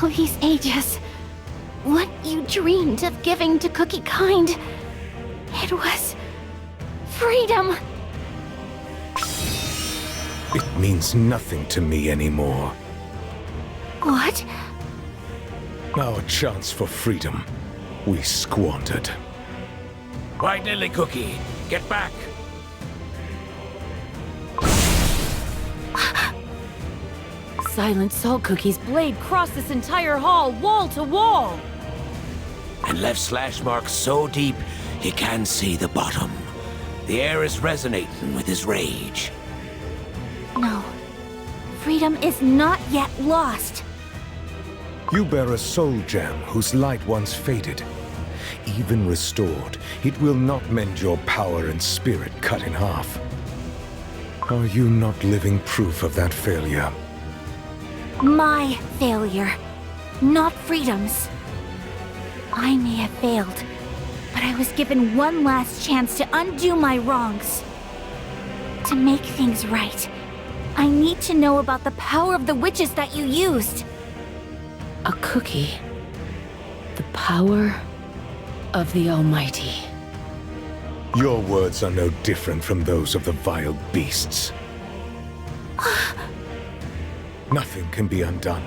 All these ages, what you dreamed of giving to Cookie Kind, it was freedom. It means nothing to me anymore. What? Our chance for freedom, we squandered. White Lily Cookie, get back! Silent Salt Cookie's blade crossed this entire hall, wall to wall! And left slash marks so deep, he can't see the bottom. The air is resonating with his rage. No. Freedom is not yet lost. You bear a soul gem whose light once faded. Even restored, it will not mend your power and spirit cut in half. Are you not living proof of that failure? My failure, not Freedom's. I may have failed, but I was given one last chance to undo my wrongs. To make things right, I need to know about the power of the witches that you used. A cookie. The power of the Almighty. Your words are no different from those of the vile beasts. Nothing can be undone,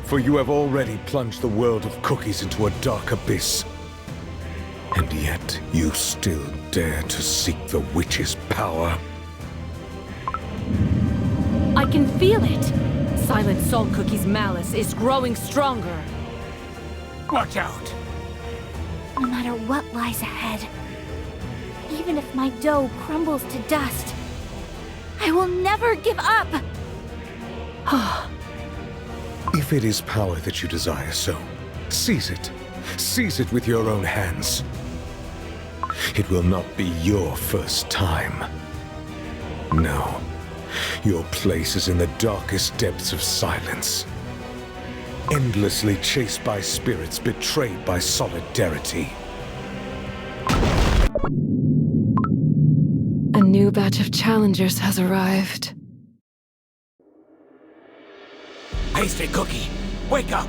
for you have already plunged the world of cookies into a dark abyss. And yet, you still dare to seek the witch's power. I can feel it! Silent Salt Cookie's malice is growing stronger. Watch out! No matter what lies ahead, even if my dough crumbles to dust, I will never give up! If it is power that you desire so, seize it. Seize it with your own hands. It will not be your first time. No. Your place is in the darkest depths of silence. Endlessly chased by spirits betrayed by solidarity. A new batch of challengers has arrived. Pastry Cookie, wake up!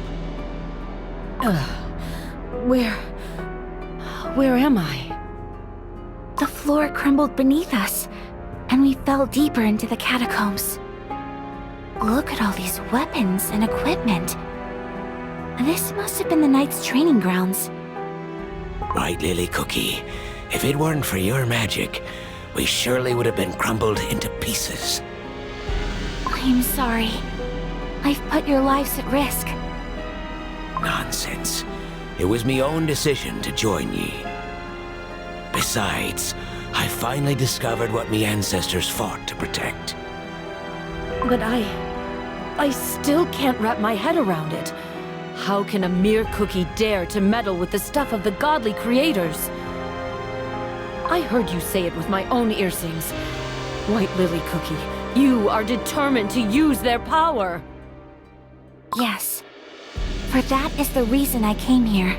Where am I? The floor crumbled beneath us, and we fell deeper into the catacombs. Look at all these weapons and equipment. This must have been the Knight's training grounds. White Lily Cookie, if it weren't for your magic, we surely would have been crumbled into pieces. I'm sorry. I've put your lives at risk. Nonsense. It was me own decision to join ye. Besides, I finally discovered what me ancestors fought to protect. But I still can't wrap my head around it. How can a mere cookie dare to meddle with the stuff of the godly creators? I heard you say it with my own earsings. White Lily Cookie, you are determined to use their power. Yes. For that is the reason I came here.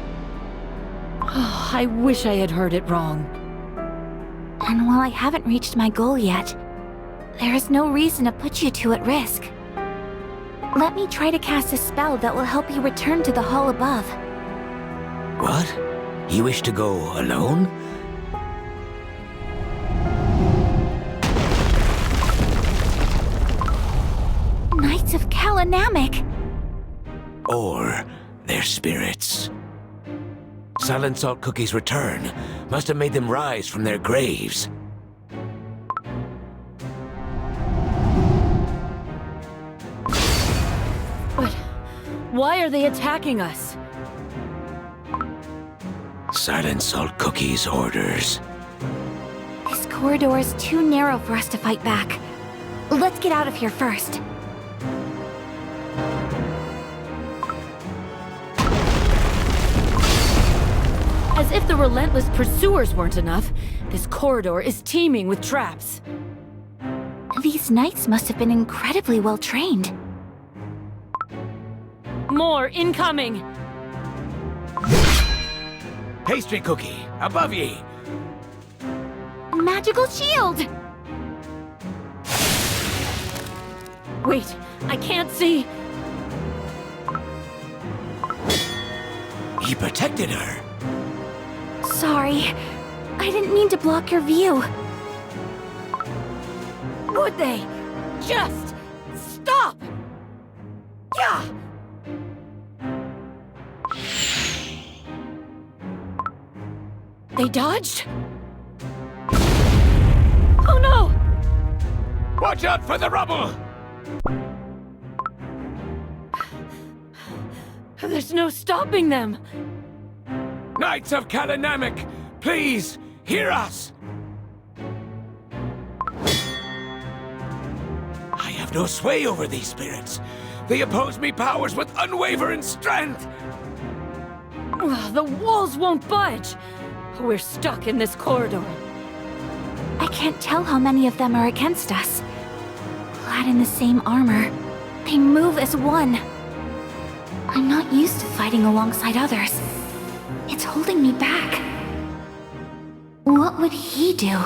Oh, I wish I had heard it wrong. And while I haven't reached my goal yet, there is no reason to put you two at risk. Let me try to cast a spell that will help you return to the hall above. What? You wish to go alone? Knights of Kalanamic! Or their spirits. Silent Salt Cookie's return must have made them rise from their graves. But why are they attacking us? Silent Salt Cookie's orders. This corridor is too narrow for us to fight back. Let's get out of here first. As if the relentless pursuers weren't enough, this corridor is teeming with traps. These knights must have been incredibly well trained. More incoming! Pastry Cookie, above ye! Magical shield! Wait, I can't see. He protected her. Sorry. I didn't mean to block your view. Would they just stop? Yeah! They dodged? Oh no! Watch out for the rubble! There's no stopping them! Knights of Kalinamic, please, hear us! I have no sway over these spirits. They oppose me powers with unwavering strength! The walls won't budge! We're stuck in this corridor. I can't tell how many of them are against us. Clad in the same armor, they move as one. I'm not used to fighting alongside others. It's holding me back. What would he do?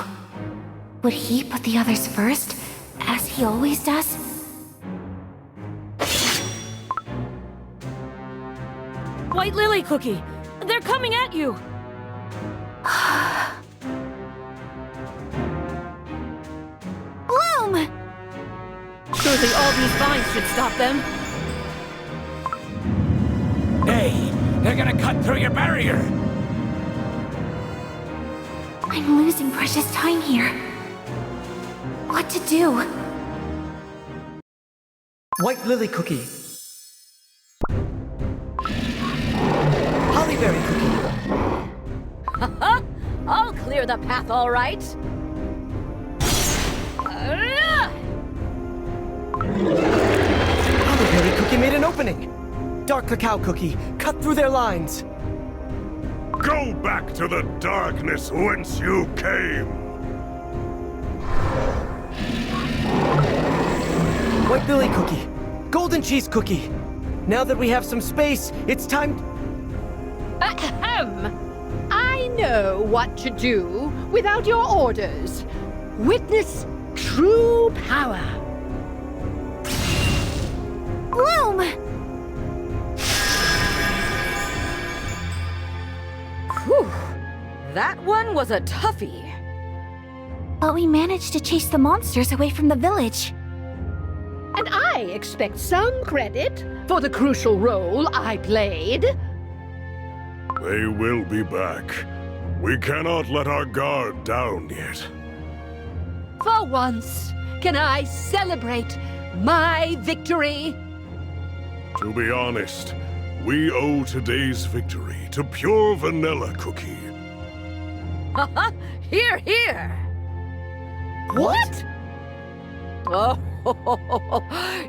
Would he put the others first, as he always does? White Lily Cookie! They're coming at you! Bloom! Surely all these vines should stop them. Hey, they're gonna cut through your barrier! I'm losing precious time here. What to do? White Lily Cookie. Hollyberry Cookie. I'll clear the path, all right. Hollyberry Cookie made an opening. Dark Cacao Cookie, cut through their lines. Go back to the darkness whence you came! White Lily Cookie. Golden Cheese Cookie. Now that we have some space, it's time... Ahem! I know what to do without your orders. Witness true power. Bloom! Whew. That one was a toughie. But we managed to chase the monsters away from the village. And I expect some credit for the crucial role I played. They will be back. We cannot let our guard down yet. For once, can I celebrate my victory? To be honest, we owe today's victory to Pure Vanilla Cookie. Haha! Here, here! What? Oh,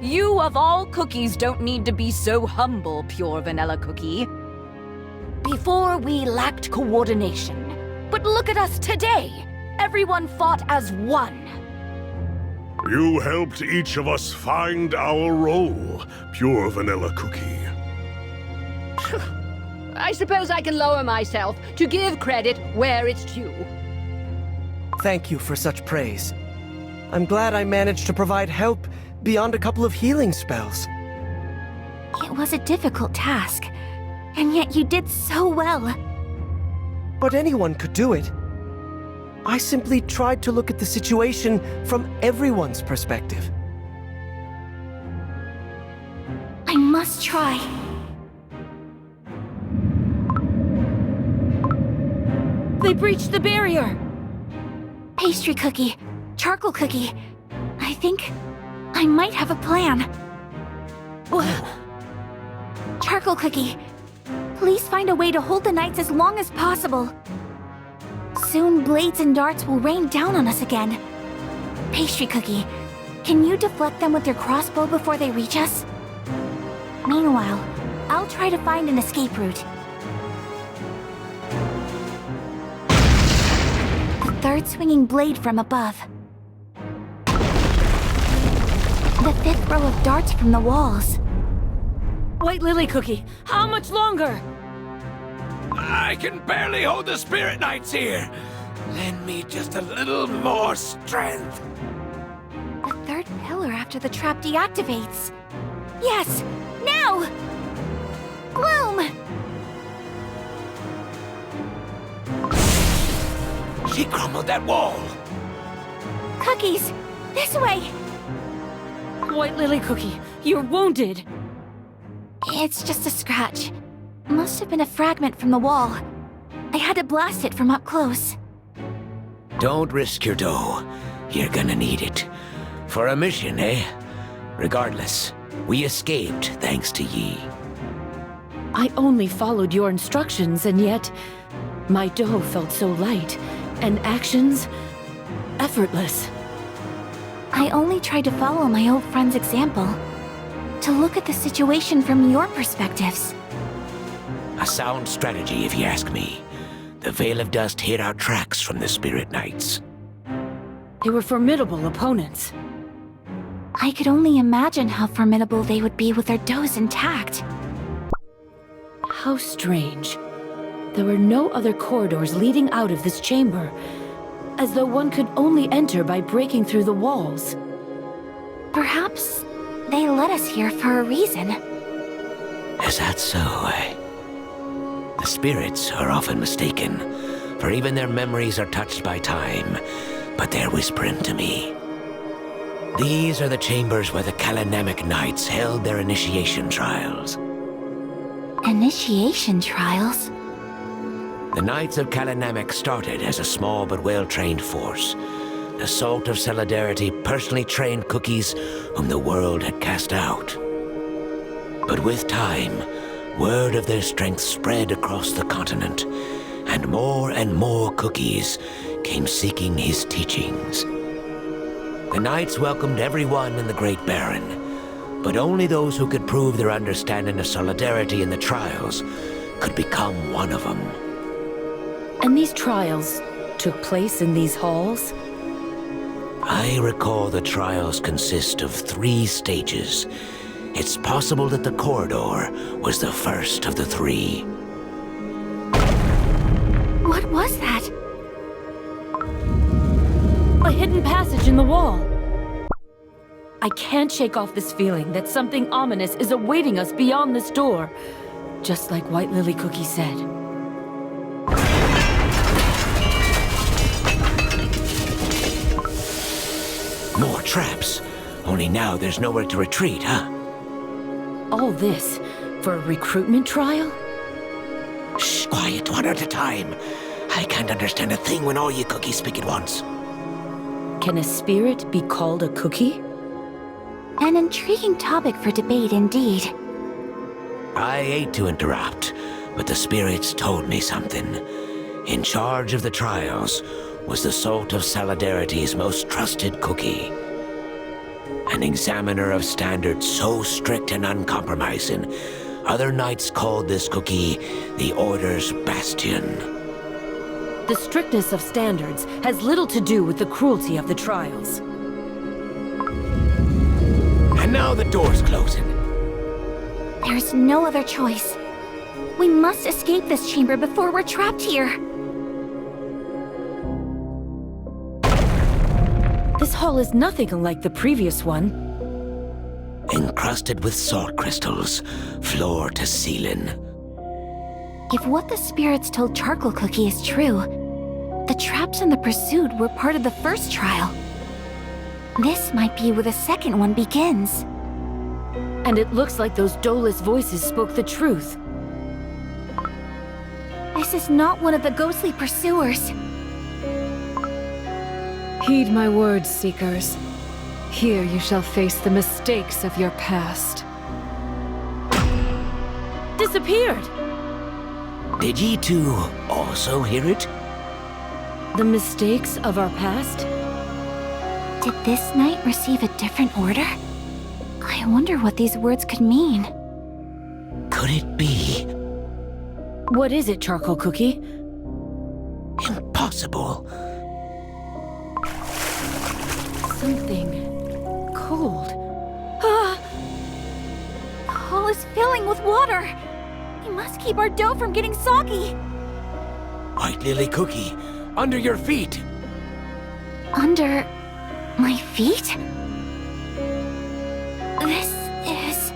you of all cookies don't need to be so humble, Pure Vanilla Cookie. Before we lacked coordination, but look at us today! Everyone fought as one. You helped each of us find our role, Pure Vanilla Cookie. I suppose I can lower myself to give credit where it's due. Thank you for such praise. I'm glad I managed to provide help beyond a couple of healing spells. It was a difficult task, and yet you did so well. But anyone could do it. I simply tried to look at the situation from everyone's perspective. I must try. They breached the barrier! Pastry cookie, charcoal cookie. I think I might have a plan. Charcoal cookie, please find a way to hold the knights as long as possible. Soon blades and darts will rain down on us again. Pastry cookie, can you deflect them with your crossbow before they reach us? Meanwhile, I'll try to find an escape route. The third swinging blade from above. The fifth row of darts from the walls. White Lily Cookie, how much longer? I can barely hold the Spirit Knights here. Lend me just a little more strength. The third pillar after the trap deactivates. Yes! Now! Bloom! He crumbled that wall! Cookies! This way! White Lily Cookie, you're wounded! It's just a scratch. Must have been a fragment from the wall. I had to blast it from up close. Don't risk your dough. You're gonna need it. For a mission, eh? Regardless, we escaped thanks to Yi. I only followed your instructions, and yet my dough felt so light, and actions effortless. I only tried to follow my old friend's example. To look at the situation from your perspectives. A sound strategy, if you ask me. The Veil of Dust hid our tracks from the Spirit Knights. They were formidable opponents. I could only imagine how formidable they would be with their doughs intact. How strange. There were no other corridors leading out of this chamber, as though one could only enter by breaking through the walls. Perhaps they led us here for a reason. Is that so? The spirits are often mistaken, for even their memories are touched by time, but they're whispering to me. These are the chambers where the Kalanamic Knights held their initiation trials. Initiation trials? The Knights of Kalanamic started as a small but well-trained force. The Salt of Solidarity personally trained cookies whom the world had cast out. But with time, word of their strength spread across the continent, and more cookies came seeking his teachings. The Knights welcomed everyone in the Great Baron, but only those who could prove their understanding of Solidarity in the trials could become one of them. And these trials took place in these halls? I recall the trials consist of 3 stages. It's possible that the corridor was the first of the 3. What was that? A hidden passage in the wall. I can't shake off this feeling that something ominous is awaiting us beyond this door, just like White Lily Cookie said. More traps. Only now there's nowhere to retreat, huh? All this for a recruitment trial? Shh, quiet, one at a time. I can't understand a thing when all you cookies speak at once. Can a spirit be called a cookie? An intriguing topic for debate indeed. I hate to interrupt, but the spirits told me something. In charge of the trials was the Salt of Solidarity's most trusted cookie. An examiner of standards so strict and uncompromising, other knights called this cookie the Order's Bastion. The strictness of standards has little to do with the cruelty of the trials. And now the door's closing. There's no other choice. We must escape this chamber before we're trapped here. This hall is nothing unlike the previous one. Encrusted with salt crystals, floor to ceiling. If what the spirits told Charcoal Cookie is true, the traps in the pursuit were part of the first trial. This might be where the second one begins. And it looks like those doughless voices spoke the truth. This is not one of the ghostly pursuers. Heed my words, Seekers. Here you shall face the mistakes of your past. Disappeared! Did ye two also hear it? The mistakes of our past? Did this knight receive a different order? I wonder what these words could mean. Could it be? What is it, Charcoal Cookie? Impossible. Something cold. Ah! The hall is filling with water. We must keep our dough from getting soggy. White Lily Cookie, under your feet. Under my feet? This is...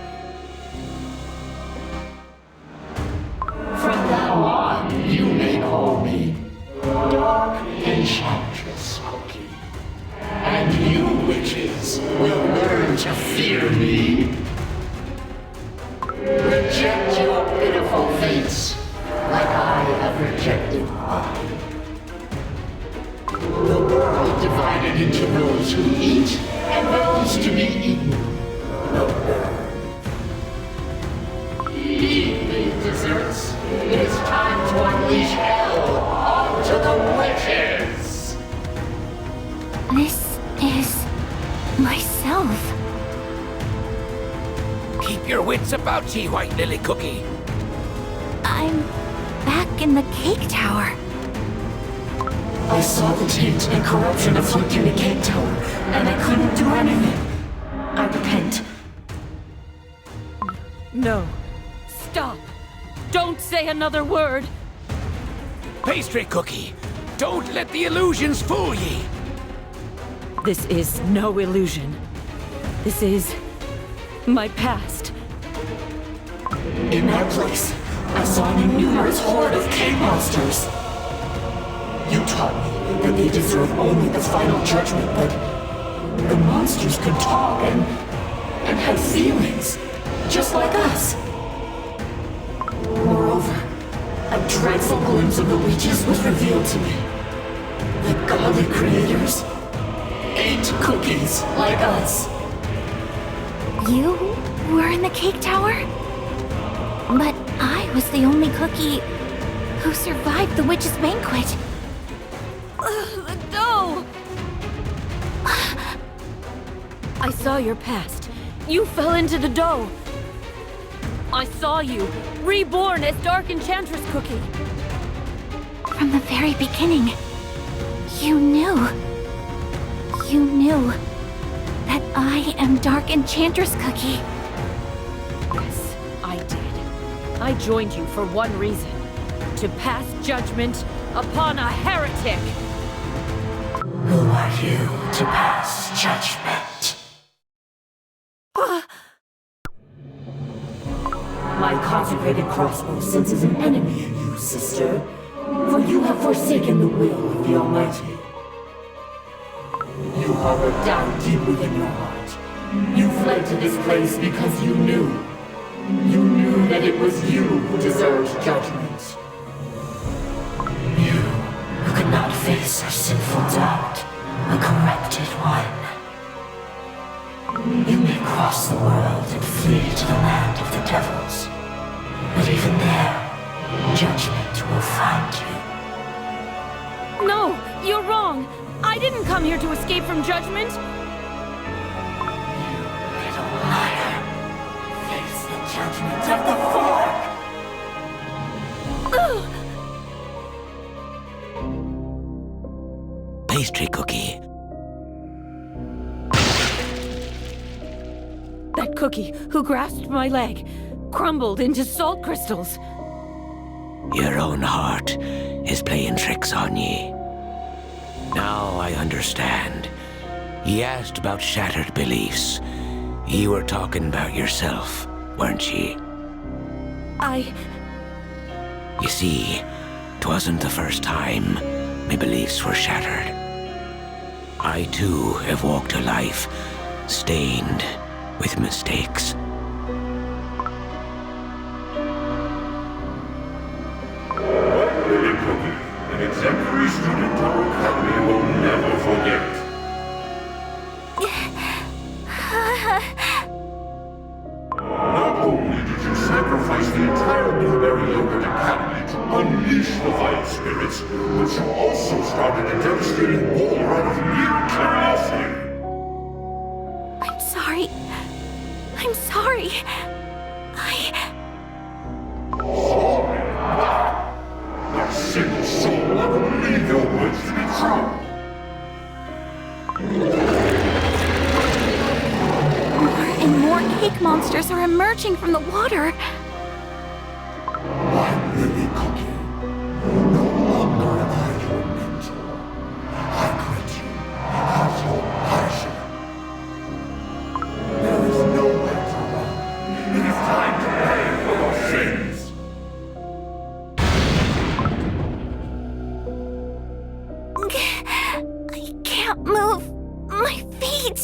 From now on, you may call me Dark Ancient. those who eat and those to be eaten. Eat these desserts. It is time to unleash hell onto the witches. This is myself. Keep your wits about ye, White Lily Cookie. I'm back in the cake tower. I saw the taint and corruption afflicting the cake tower, and I couldn't do anything. I repent. No. Stop. Don't say another word. Pastry Cookie, don't let the illusions fool ye. This is no illusion. This is my past. In that place, I saw an innumerous horde of cave monsters. You taught me that they deserve only the final judgment, but the monsters could talk and have feelings, just like us. Moreover, a dreadful glimpse of the witches was revealed to me. The godly creators ate cookies like us. You were in the cake tower? But I was the only cookie who survived the witch's banquet. The dough! I saw your past. You fell into the dough. I saw you, reborn as Dark Enchantress Cookie. From the very beginning, you knew. You knew that I am Dark Enchantress Cookie. Yes, I did. I joined you for one reason. To pass judgment upon a heretic. Who are you to pass judgment? My consecrated crossbow senses an enemy in you, sister. For you have forsaken the will of the Almighty. You harbor doubt deep within your heart. You fled to this place because you knew. You knew that it was you who deserved judgment. You who could not face our sinful doubt, a corrupted one. You may cross the world and flee to the land of the devils. But even there, judgment will find you. No, you're wrong. I didn't come here to escape from judgment. You little liar. Face the judgment of the fork. Pastry Cookie. That cookie who grasped my leg crumbled into salt crystals. Your own heart is playing tricks on ye. Now I understand. Ye asked about shattered beliefs. Ye were talking about yourself, weren't ye? You see, 'twasn't the first time my beliefs were shattered. I too have walked a life stained with mistakes. White Lily Cookie, an exemplary student our academy will never forget. Not only did you sacrifice the entire Blueberry Yogurt Academy to unleash the vile spirits, but you also started a devastating war out of mere curiosity. I'm sorry. I'm sorry. Sorry? Not a single soul will ever believe your words to be true. More and more cake monsters are emerging from the water. White Lily Cookie. No longer am I your mentor. I quit you as your passion. There is nowhere to run. It is time to pay for your sins. I can't move my feet.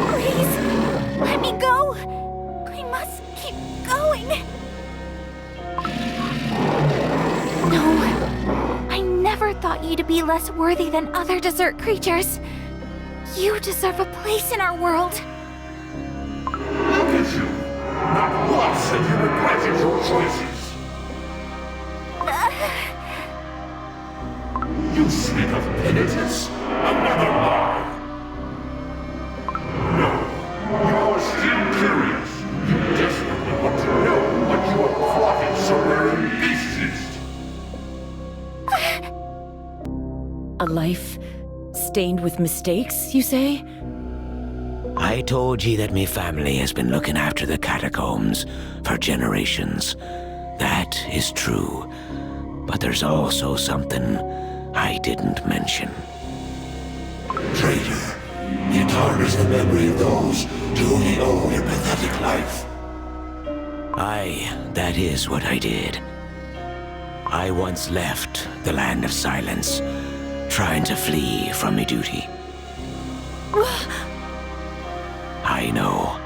Please, let me go. want you to be less worthy than other desert creatures. You deserve a place in our world. Look at you! Not once have you regretted your choices! You speak of penitence? Another lie! No, you are still curious. You desperately want to know what you are plotting somewhere in Yeast. A life stained with mistakes, you say? I told ye that me family has been looking after the catacombs for generations. That is true. But there's also something I didn't mention. Traitor, it harbors the memory of those to whom you owe your pathetic life. Aye, that is what I did. I once left the land of silence, trying to flee from me duty. I know,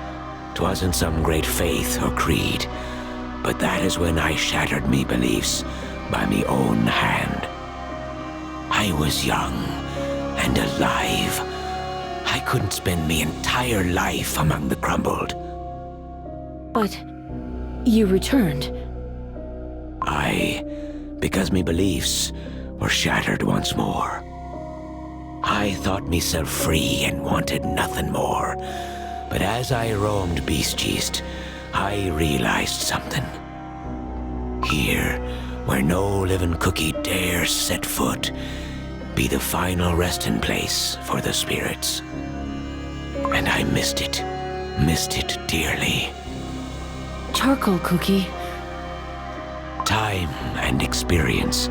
'twasn't some great faith or creed, but that is when I shattered me beliefs by me own hand. I was young and alive. I couldn't spend me entire life among the crumbled. But you returned. Aye, because me beliefs were shattered once more. I thought myself free and wanted nothing more. But as I roamed Beast Yeast, I realized something. Here, where no living cookie dares set foot, be the final resting place for the spirits. And I missed it dearly. Charcoal cookie. Time and experience,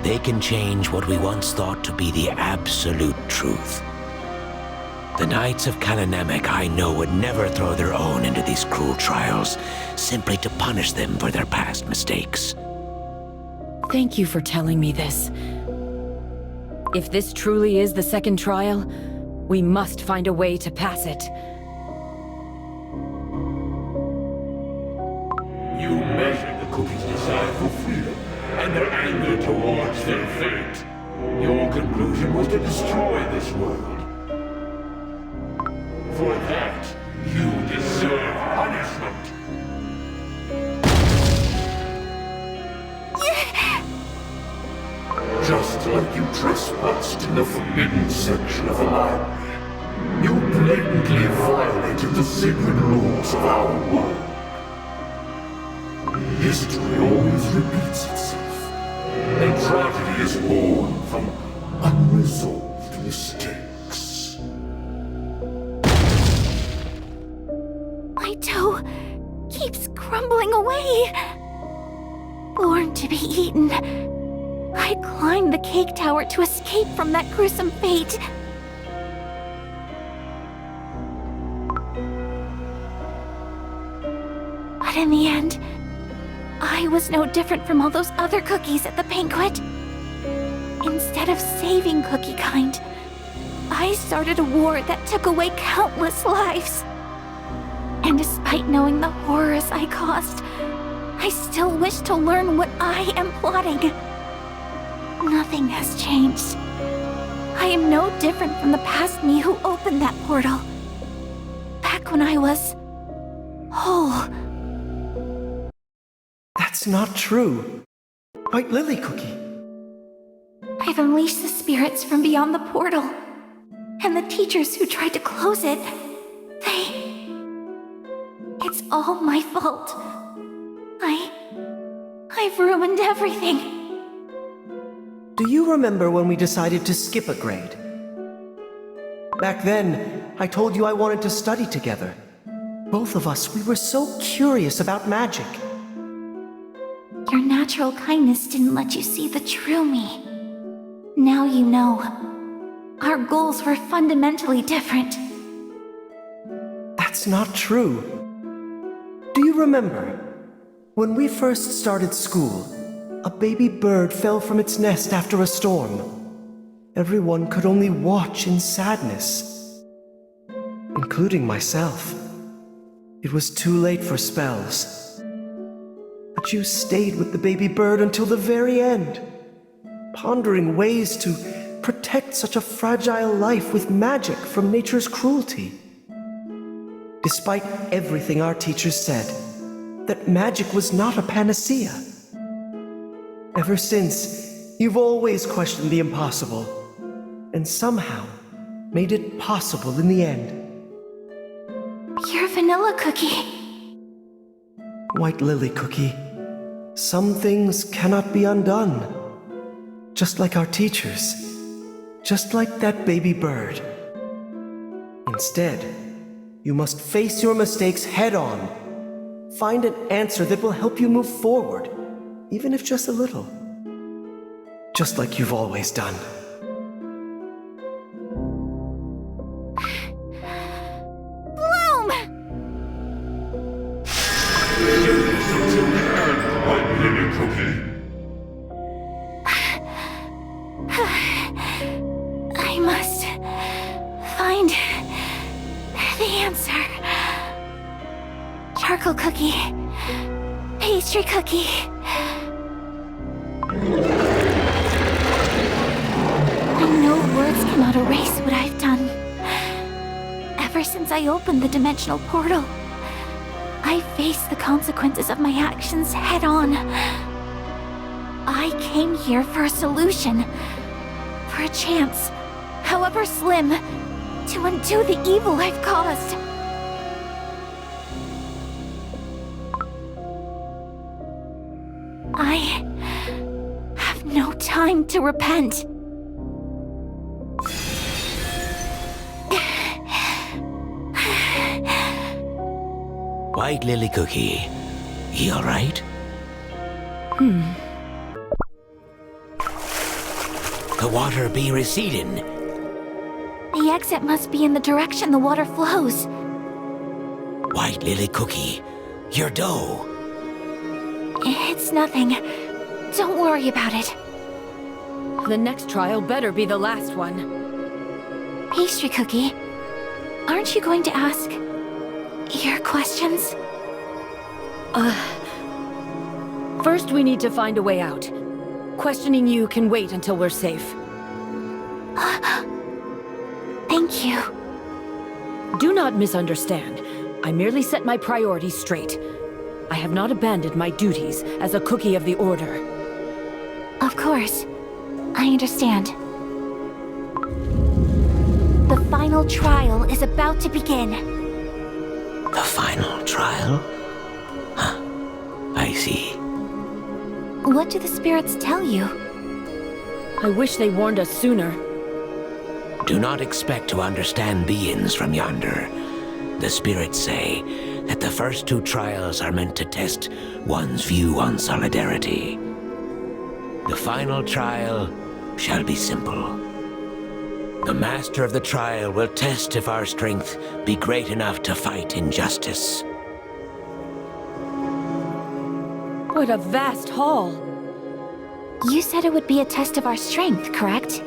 they can change what we once thought to be the absolute truth. The Knights of Kalanamek I know would never throw their own into these cruel trials, simply to punish them for their past mistakes. Thank you for telling me this. If this truly is the second trial, we must find a way to pass it. You measured the cookies' desire for freedom and their anger towards their fate. Your conclusion was to destroy this world. For that, you deserve punishment. Just like you trespassed in the forbidden section of the library, you blatantly violated the sacred laws of our world. History always repeats itself, and tragedy is born from unresolved mistakes. My toe keeps crumbling away. Born to be eaten, I climbed the cake tower to escape from that gruesome fate. But in the end, I was no different from all those other cookies at the banquet. Instead of saving Cookie Kind, I started a war that took away countless lives. And despite knowing the horrors I caused, I still wish to learn what I am plotting. Nothing has changed. I am no different from the past me who opened that portal. Back when I was whole. That's not true. White Lily Cookie. I've unleashed the spirits from beyond the portal. And the teachers who tried to close it, It's all my fault. I've ruined everything. Do you remember when we decided to skip a grade? Back then, I told you I wanted to study together. Both of us, we were so curious about magic. Your natural kindness didn't let you see the true me. Now you know. Our goals were fundamentally different. That's not true. Do you remember? When we first started school, a baby bird fell from its nest after a storm. Everyone could only watch in sadness, including myself. It was too late for spells. But you stayed with the baby bird until the very end. pondering ways to protect such a fragile life with magic from nature's cruelty. Despite everything our teachers said, that magic was not a panacea. Ever since, you've always questioned the impossible, and somehow made it possible in the end. You're Vanilla Cookie. White Lily Cookie, some things cannot be undone. Just like our teachers, just like that baby bird. Instead, you must face your mistakes head on. Find an answer that will help you move forward, even if just a little. Just like you've always done. Bloom! White Lily Cookie. I must find the answer. Charcoal cookie. Pastry cookie. I know words cannot erase what I've done. Ever since I opened the dimensional portal, I faced the consequences of my actions head on. I came here for a solution, for a chance, however slim, to undo the evil I've caused. I have no time to repent. White Lily Cookie, you alright? The water be receding. The exit must be in the direction the water flows. White Lily Cookie, your dough. It's nothing. Don't worry about it. The next trial better be the last one. Pastry cookie, aren't you going to ask your questions? First we need to find a way out. Questioning you can wait until we're safe. Thank you. Do not misunderstand. I merely set my priorities straight. I have not abandoned my duties as a cookie of the Order. Of course. I understand. The final trial is about to begin. The final trial? Huh. I see. What do the spirits tell you? I wish they warned us sooner. Do not expect to understand beings from yonder. The spirits say that the first two trials are meant to test one's view on solidarity. The final trial shall be simple. The master of the trial will test if our strength be great enough to fight injustice. What a vast hall! You said it would be a test of our strength, correct?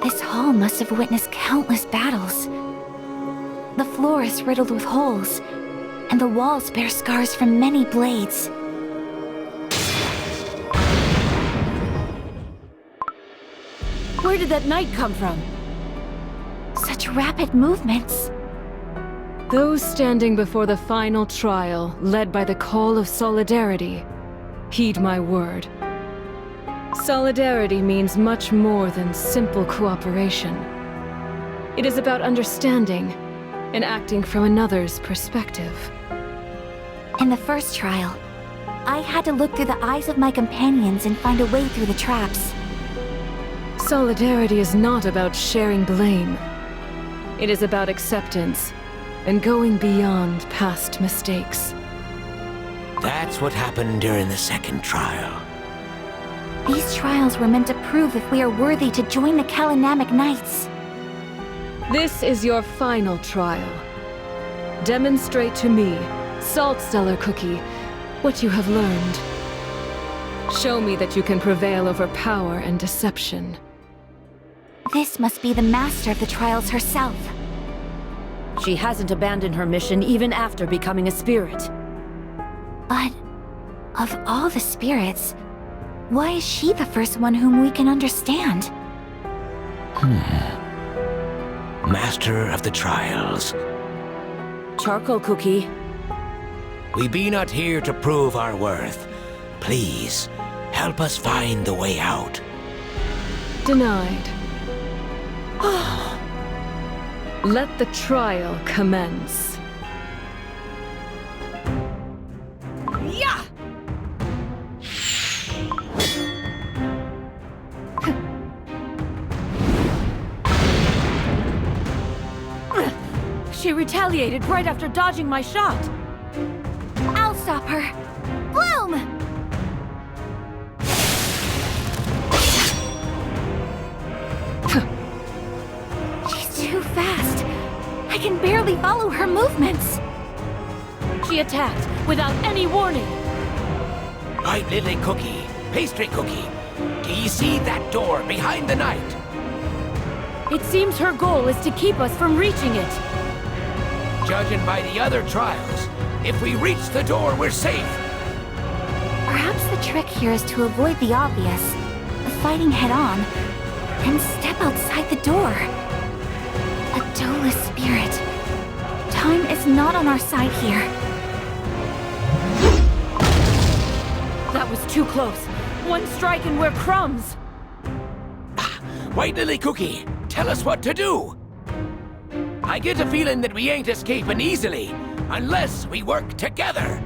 This hall must have witnessed countless battles. The floor is riddled with holes, and the walls bear scars from many blades. Where did that knight come from? Such rapid movements. Those standing before the final trial, led by the call of solidarity, heed my word. Solidarity means much more than simple cooperation. It is about understanding and acting from another's perspective. In the first trial, I had to look through the eyes of my companions and find a way through the traps. Solidarity is not about sharing blame. It is about acceptance and going beyond past mistakes. That's what happened during the second trial. These trials were meant to prove if we are worthy to join the Kalanamic Knights. This is your final trial. Demonstrate to me, Salt Stellar Cookie, what you have learned. Show me that you can prevail over power and deception. This must be the master of the trials herself. She hasn't abandoned her mission even after becoming a spirit. But of all the spirits, Why is she the first one whom we can understand? Master of the trials. Charcoal Cookie. We be not here to prove our worth. Please, help us find the way out. Denied. Let the trial commence. Yeah! She retaliated right after dodging my shot. I'll stop her. Bloom! She's too fast. I can barely follow her movements. She attacked without any warning. White Lily Cookie, Pastry Cookie, do you see that door behind the knight? It seems her goal is to keep us from reaching it. Judging by the other trials, if we reach the door, we're safe. Perhaps the trick here is to avoid the obvious, fighting head-on, and step outside the door. A Dolus spirit. Time is not on our side here. That was too close. One strike and we're crumbs. White Lily Cookie, tell us what to do. I get a feeling that we ain't escaping easily, unless we work together.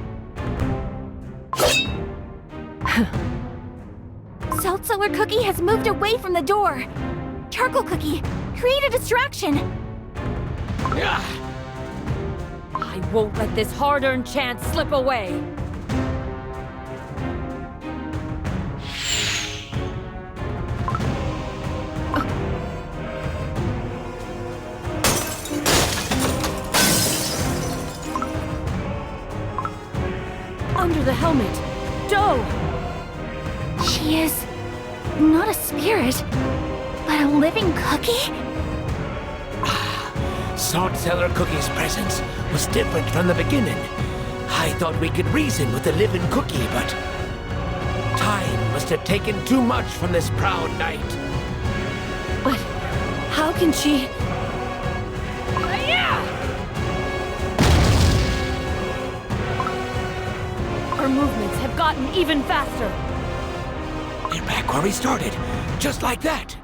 Salt Cellar Cookie has moved away from the door. Charcoal Cookie, create a distraction. I won't let this hard-earned chance slip away. Under the helmet, Doe! She is not a spirit, but a living cookie? Salt Cellar Cookie's presence was different from the beginning. I thought we could reason with the living cookie, but time must have taken too much from this proud knight. But how can she... Her movements have gotten even faster. We're back where we started, just like that.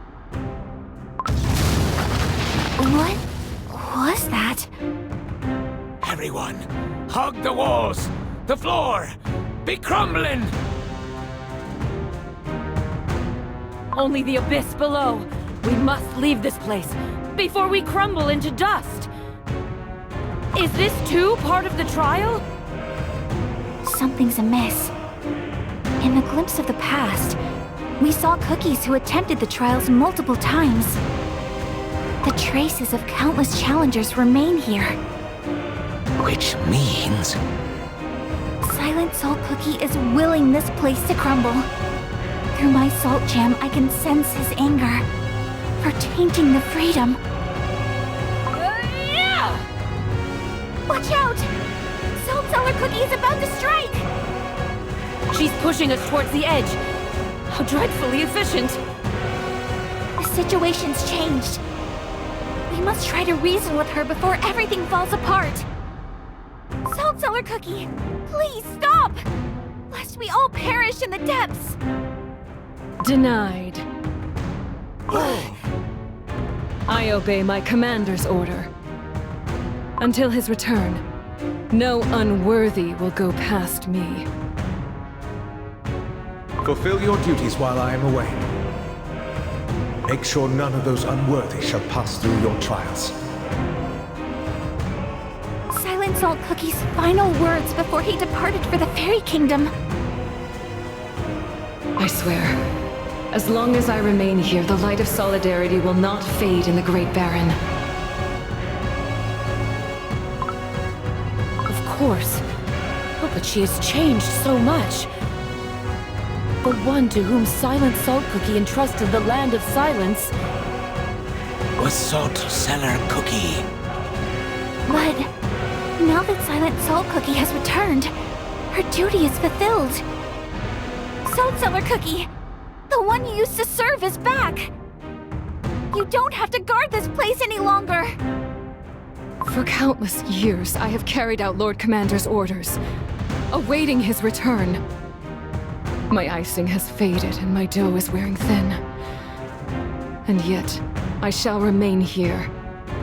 What was that? Everyone, hug the walls, the floor, be crumbling! Only the abyss below. We must leave this place before we crumble into dust. Is this too part of the trial? Something's amiss. In the glimpse of the past, we saw cookies who attempted the trials multiple times. The traces of countless challengers remain here. Which means... Silent Salt Cookie is willing this place to crumble. Through my salt jam, I can sense his anger for tainting the freedom. Watch out! Salt Cellar Cookie is about to strike! She's pushing us towards the edge. How dreadfully efficient. The situation's changed. We must try to reason with her before everything falls apart. Salt Cellar Cookie, please stop! Lest we all perish in the depths. Denied. I obey my commander's order. Until his return, no unworthy will go past me. Fulfill your duties while I am away. Make sure none of those unworthy shall pass through your trials. Silent Salt Cookie's final words before he departed for the Fairy Kingdom. I swear, as long as I remain here, the light of solidarity will not fade in the Great Baron. Of course. Oh, but she has changed so much. The one to whom Silent Salt Cookie entrusted the Land of Silence was Salt Cellar Cookie. But now that Silent Salt Cookie has returned, her duty is fulfilled. Salt Cellar Cookie! The one you used to serve is back! You don't have to guard this place any longer! For countless years, I have carried out Lord Commander's orders, awaiting his return. My icing has faded and my dough is wearing thin. And yet, I shall remain here,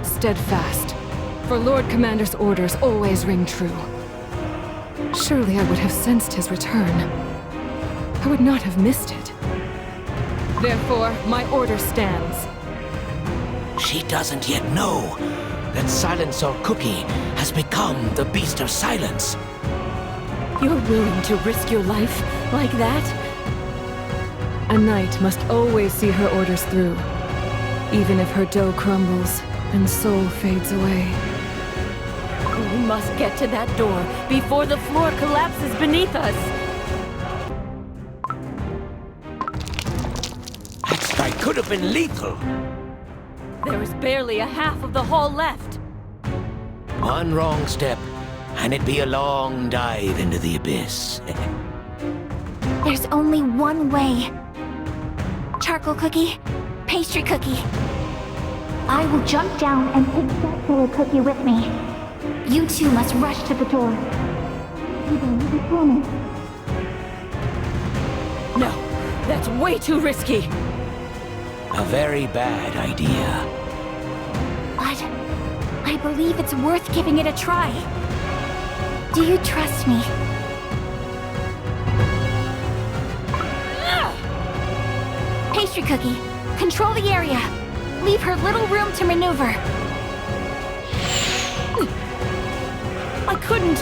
steadfast, for Lord Commander's orders always ring true. Surely I would have sensed his return. I would not have missed it. Therefore, my order stands. She doesn't yet know that Silent Salt Cookie has become the Beast of Silence. You're willing to risk your life like that? A knight must always see her orders through, even if her dough crumbles and soul fades away. We must get to that door before the floor collapses beneath us. That strike could have been lethal. There is barely a half of the hall left. One wrong step, and it'd be a long dive into the abyss. There's only one way. Charcoal Cookie, Pastry Cookie. I will jump down and take Salt Cellar Cookie with me. You two must rush to the door. No, that's way too risky. A very bad idea. But I believe it's worth giving it a try. Do you trust me? Pastry Cookie, control the area. Leave her little room to maneuver. I couldn't.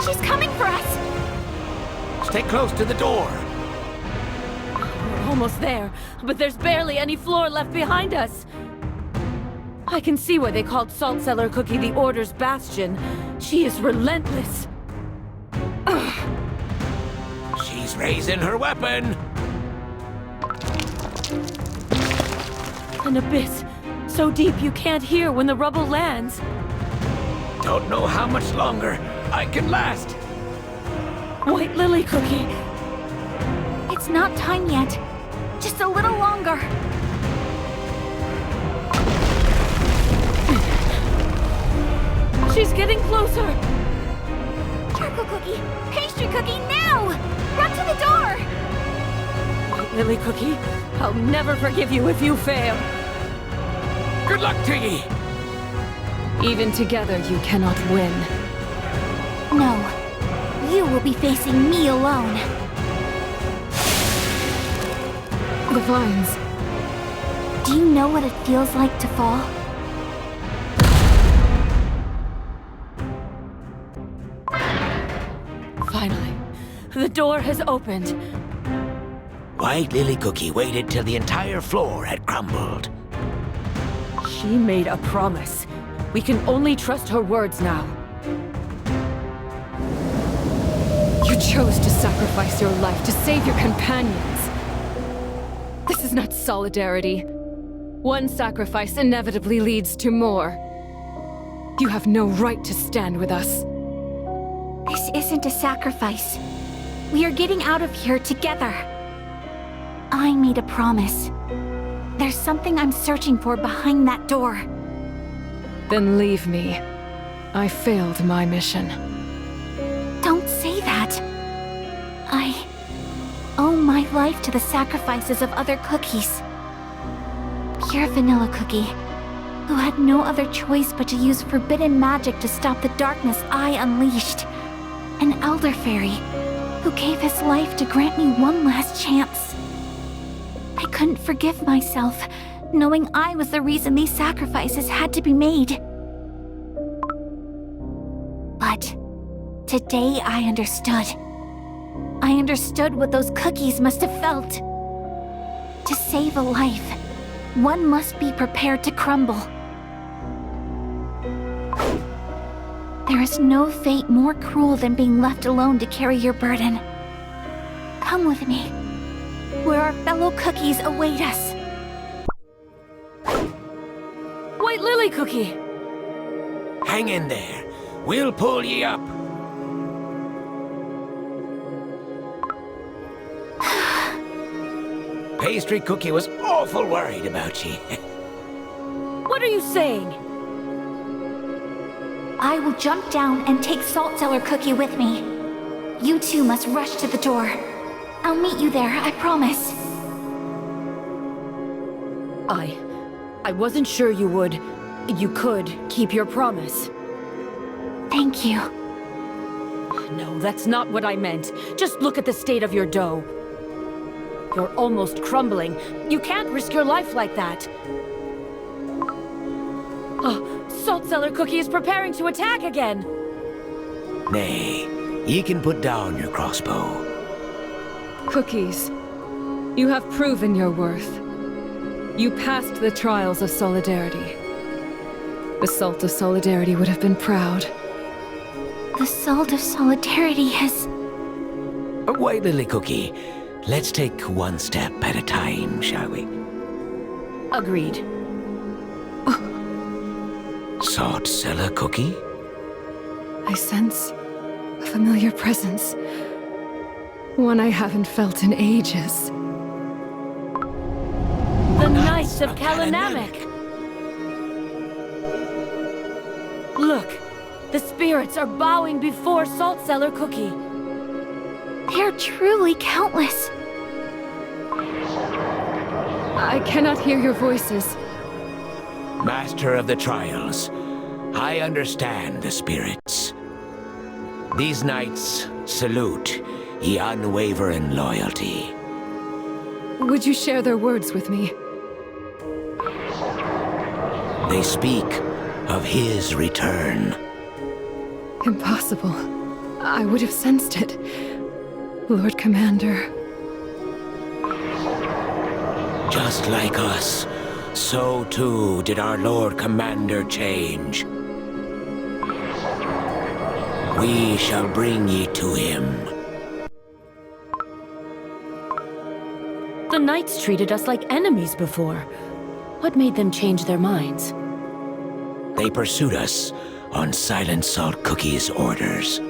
She's coming for us. Stay close to the door. We're almost there, but there's barely any floor left behind us. I can see why they called Salt Cellar Cookie the Order's bastion. She is relentless. She's raising her weapon. An abyss, so deep you can't hear when the rubble lands. Don't know how much longer I can last. White Lily Cookie. It's not time yet. Just a little longer. She's getting closer. Charcoal Cookie, Pastry Cookie, now! Run to the door! White Lily Cookie, I'll never forgive you if you fail. Good luck to ye. Even together, you cannot win. No. You will be facing me alone. The vines. Do you know what it feels like to fall? Finally, the door has opened. White Lily Cookie waited till the entire floor had crumbled. She made a promise. We can only trust her words now. You chose to sacrifice your life to save your companions. This is not solidarity. One sacrifice inevitably leads to more. You have no right to stand with us. This isn't a sacrifice. We are getting out of here together. I made a promise. There's something I'm searching for behind that door. Then leave me. I failed my mission. Don't say that. I owe my life to the sacrifices of other cookies. Pure Vanilla Cookie, who had no other choice but to use forbidden magic to stop the darkness I unleashed. An Elder Fairy, who gave his life to grant me one last chance. I couldn't forgive myself, knowing I was the reason these sacrifices had to be made. But today I understood. I understood what those cookies must have felt. To save a life, one must be prepared to crumble. There is no fate more cruel than being left alone to carry your burden. Come with me, where our fellow cookies await us. White Lily Cookie! Hang in there. We'll pull ye up. pastry cookie was awful worried about you. What are you saying? I will jump down and take Salt Cellar Cookie with me. You two must rush to the door. I'll meet you there, I promise. I wasn't sure you would. You could keep your promise. Thank you. No, that's not what I meant. Just look at the state of your dough. You're almost crumbling. You can't risk your life like that. Oh, Salt Cellar Cookie is preparing to attack again. Nay, ye can put down your crossbow. Cookies, you have proven your worth. You passed the trials of Solidarity. The Salt of Solidarity would have been proud. The Salt of Solidarity has... Wait, Lily Cookie. Let's take one step at a time, shall we? Agreed. Salt Cellar Cookie? I sense a familiar presence. One I haven't felt in ages. The Knights of Kalanamek! Look! The spirits are bowing before Salt Cellar Cookie. They're truly countless. I cannot hear your voices. Master of the Trials, I understand the spirits. These knights salute ye unwavering loyalty. Would you share their words with me? They speak of his return. Impossible. I would have sensed it. Lord Commander. Just like us, so too did our Lord Commander change. We shall bring ye to him. The Knights treated us like enemies before. What made them change their minds? They pursued us on Silent Salt Cookie's orders.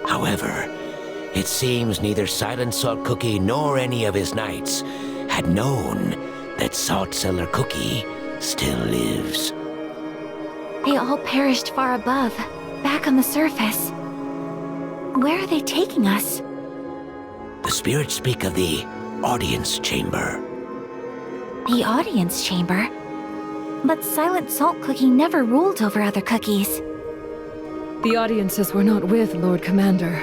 However, it seems neither Silent Salt Cookie nor any of his knights had known that Salt Cellar Cookie still lives. They all perished far above, back on the surface. Where are they taking us? The spirits speak of the audience chamber. The audience chamber? But Silent Salt Cookie never ruled over other cookies. The audiences were not with Lord Commander.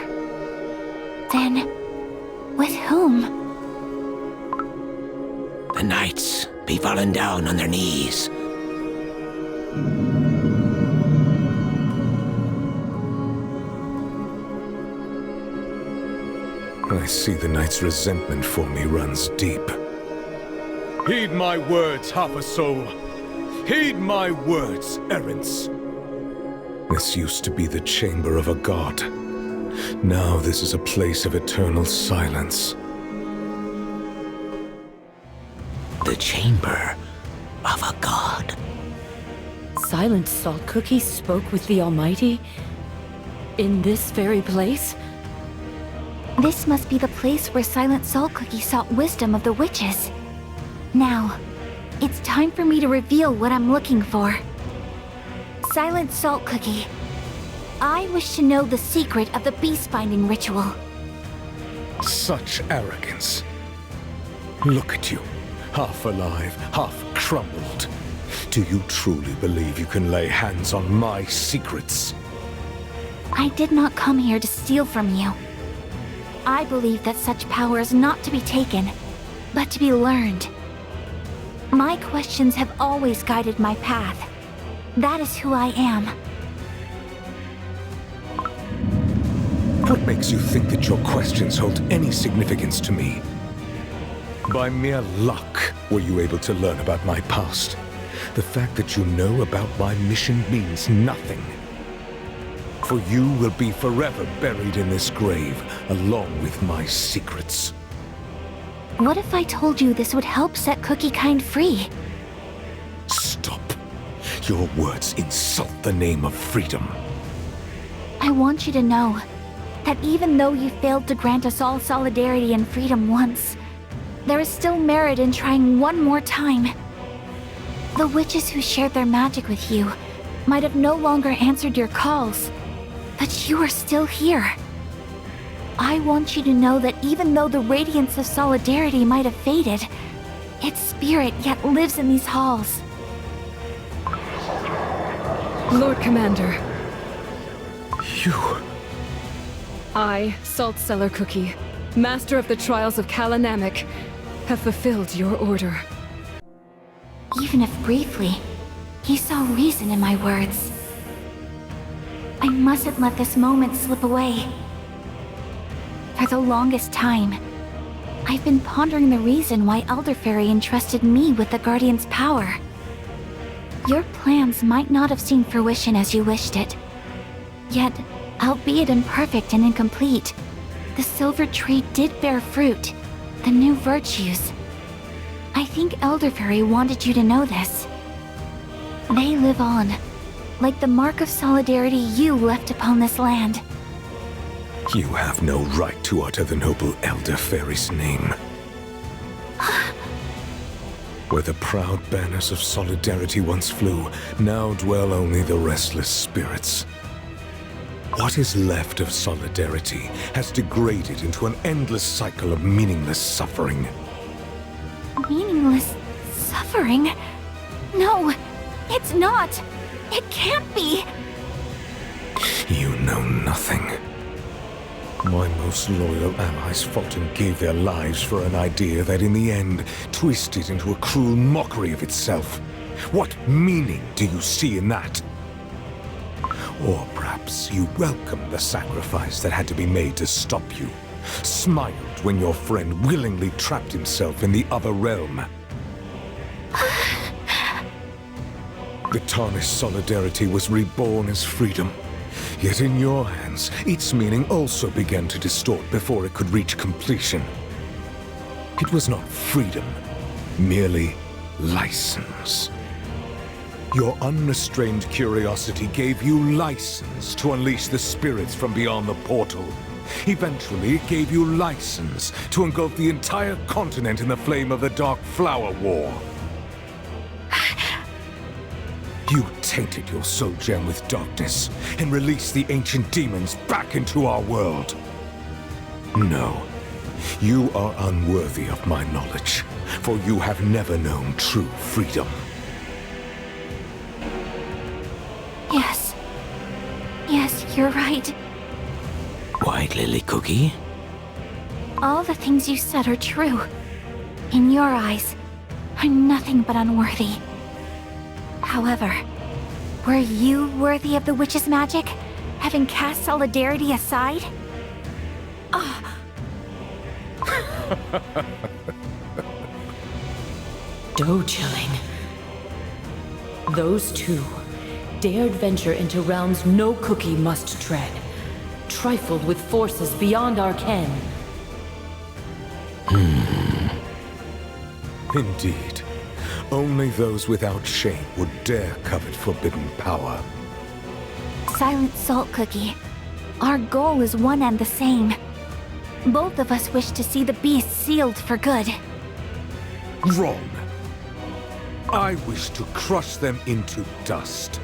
Then, with whom? The knights be fallen down on their knees. I see the knight's resentment for me runs deep. Heed my words, half a soul. Heed my words, errants. This used to be the chamber of a god. Now this is a place of eternal silence. The chamber of a god. Silent Salt Cookie spoke with the Almighty? In this very place? This must be the place where Silent Salt Cookie sought wisdom of the witches. Now, it's time for me to reveal what I'm looking for. Silent Salt Cookie, I wish to know the secret of the beast-binding ritual. Such arrogance. Look at you, half alive, half crumbled. Do you truly believe you can lay hands on my secrets? I did not come here to steal from you. I believe that such power is not to be taken, but to be learned. My questions have always guided my path. That is who I am. What makes you think that your questions hold any significance to me? By mere luck were you able to learn about my past. The fact that you know about my mission means nothing. For you will be forever buried in this grave, along with my secrets. What if I told you this would help set Cookie Kind free? Stop. Your words insult the name of freedom. I want you to know that even though you failed to grant us all solidarity and freedom once, there is still merit in trying one more time. The witches who shared their magic with you might have no longer answered your calls, but you are still here. I want you to know that even though the radiance of solidarity might have faded, its spirit yet lives in these halls. Lord Commander, You... I, Salt Cellar Cookie, Master of the Trials of Kalanamek, have fulfilled your order. Even if briefly, you saw reason in my words. I mustn't let this moment slip away. For the longest time, I've been pondering the reason why Elder Fairy entrusted me with the Guardian's power. Your plans might not have seen fruition as you wished it. Yet, albeit imperfect and incomplete, the silver tree did bear fruit, the new virtues. I think Elder Fairy wanted you to know this. They live on, like the mark of solidarity you left upon this land. You have no right to utter the noble Elder Fairy's name. Where the proud banners of solidarity once flew, now dwell only the restless spirits. What is left of solidarity has degraded into an endless cycle of meaningless suffering. Meaningless suffering? No, it's not! It can't be! You know nothing. My most loyal allies fought and gave their lives for an idea that in the end twisted into a cruel mockery of itself. What meaning do you see in that? Or perhaps you welcomed the sacrifice that had to be made to stop you, smiled when your friend willingly trapped himself in the other realm. The tarnished solidarity was reborn as freedom. Yet in your hands, its meaning also began to distort before it could reach completion. It was not freedom, merely license. Your unrestrained curiosity gave you license to unleash the spirits from beyond the portal. Eventually, it gave you license to engulf the entire continent in the flame of the Dark Flower War. You tainted your soul gem with darkness and released the ancient demons back into our world. No, you are unworthy of my knowledge, for you have never known true freedom. Yes. Yes, you're right. White Lily Cookie? All the things you said are true. In your eyes, I'm nothing but unworthy. However, were you worthy of the witch's magic, having cast solidarity aside? Doe-chilling. Those two dared venture into realms no cookie must tread, trifled with forces beyond our ken. Indeed. Only those without shame would dare covet forbidden power. Silent Salt Cookie, our goal is one and the same. Both of us wish to see the beast sealed for good. Wrong. I wish to crush them into dust.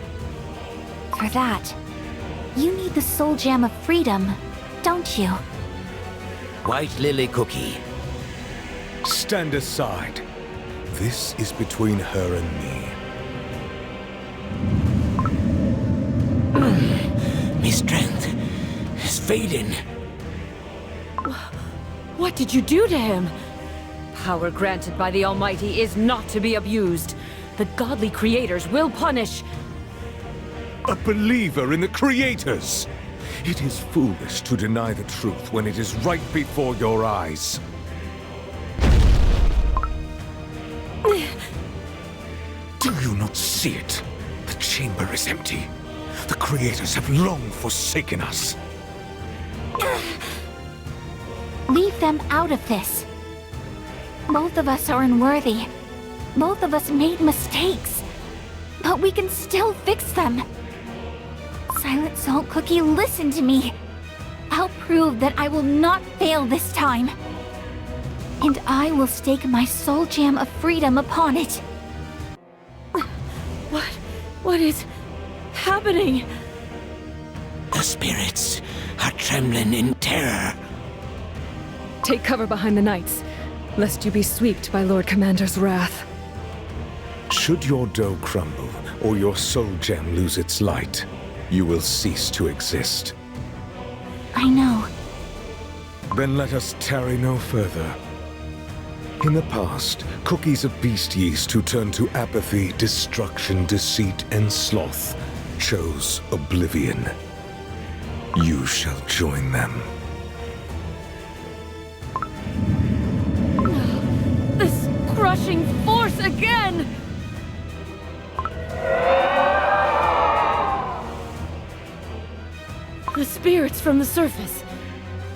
For that, you need the soul gem of freedom, don't you? White Lily Cookie. Stand aside. This is between her and me. My strength is fading. What did you do to him? Power granted by the Almighty is not to be abused. The godly creators will punish. A believer in the creators! It is foolish to deny the truth when it is right before your eyes. Do you not see it? The chamber is empty. The creators have long forsaken us. Leave them out of this. Both of us are unworthy. Both of us made mistakes. But we can still fix them. Silent Salt Cookie, listen to me. I'll prove that I will not fail this time. And I will stake my soul gem of freedom upon it. What is happening? The spirits are trembling in terror. Take cover behind the knights, lest you be swept by Lord Commander's wrath. Should your dough crumble, or your soul gem lose its light, you will cease to exist. I know. Then let us tarry no further. In the past, cookies of beast yeast who turned to apathy, destruction, deceit, and sloth chose oblivion. You shall join them. This crushing force again! The spirits from the surface,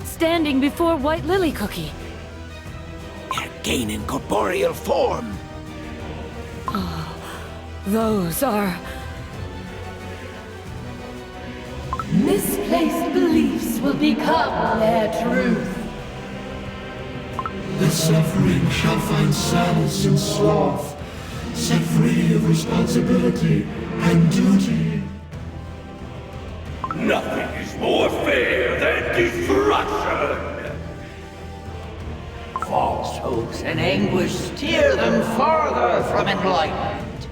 standing before White Lily Cookie. They're gaining corporeal form. Those are... Misplaced beliefs will become their truth. The suffering shall find solace in sloth, set free of responsibility and duty. Nothing is more fair than destruction! False hopes and anguish steer them farther from enlightenment.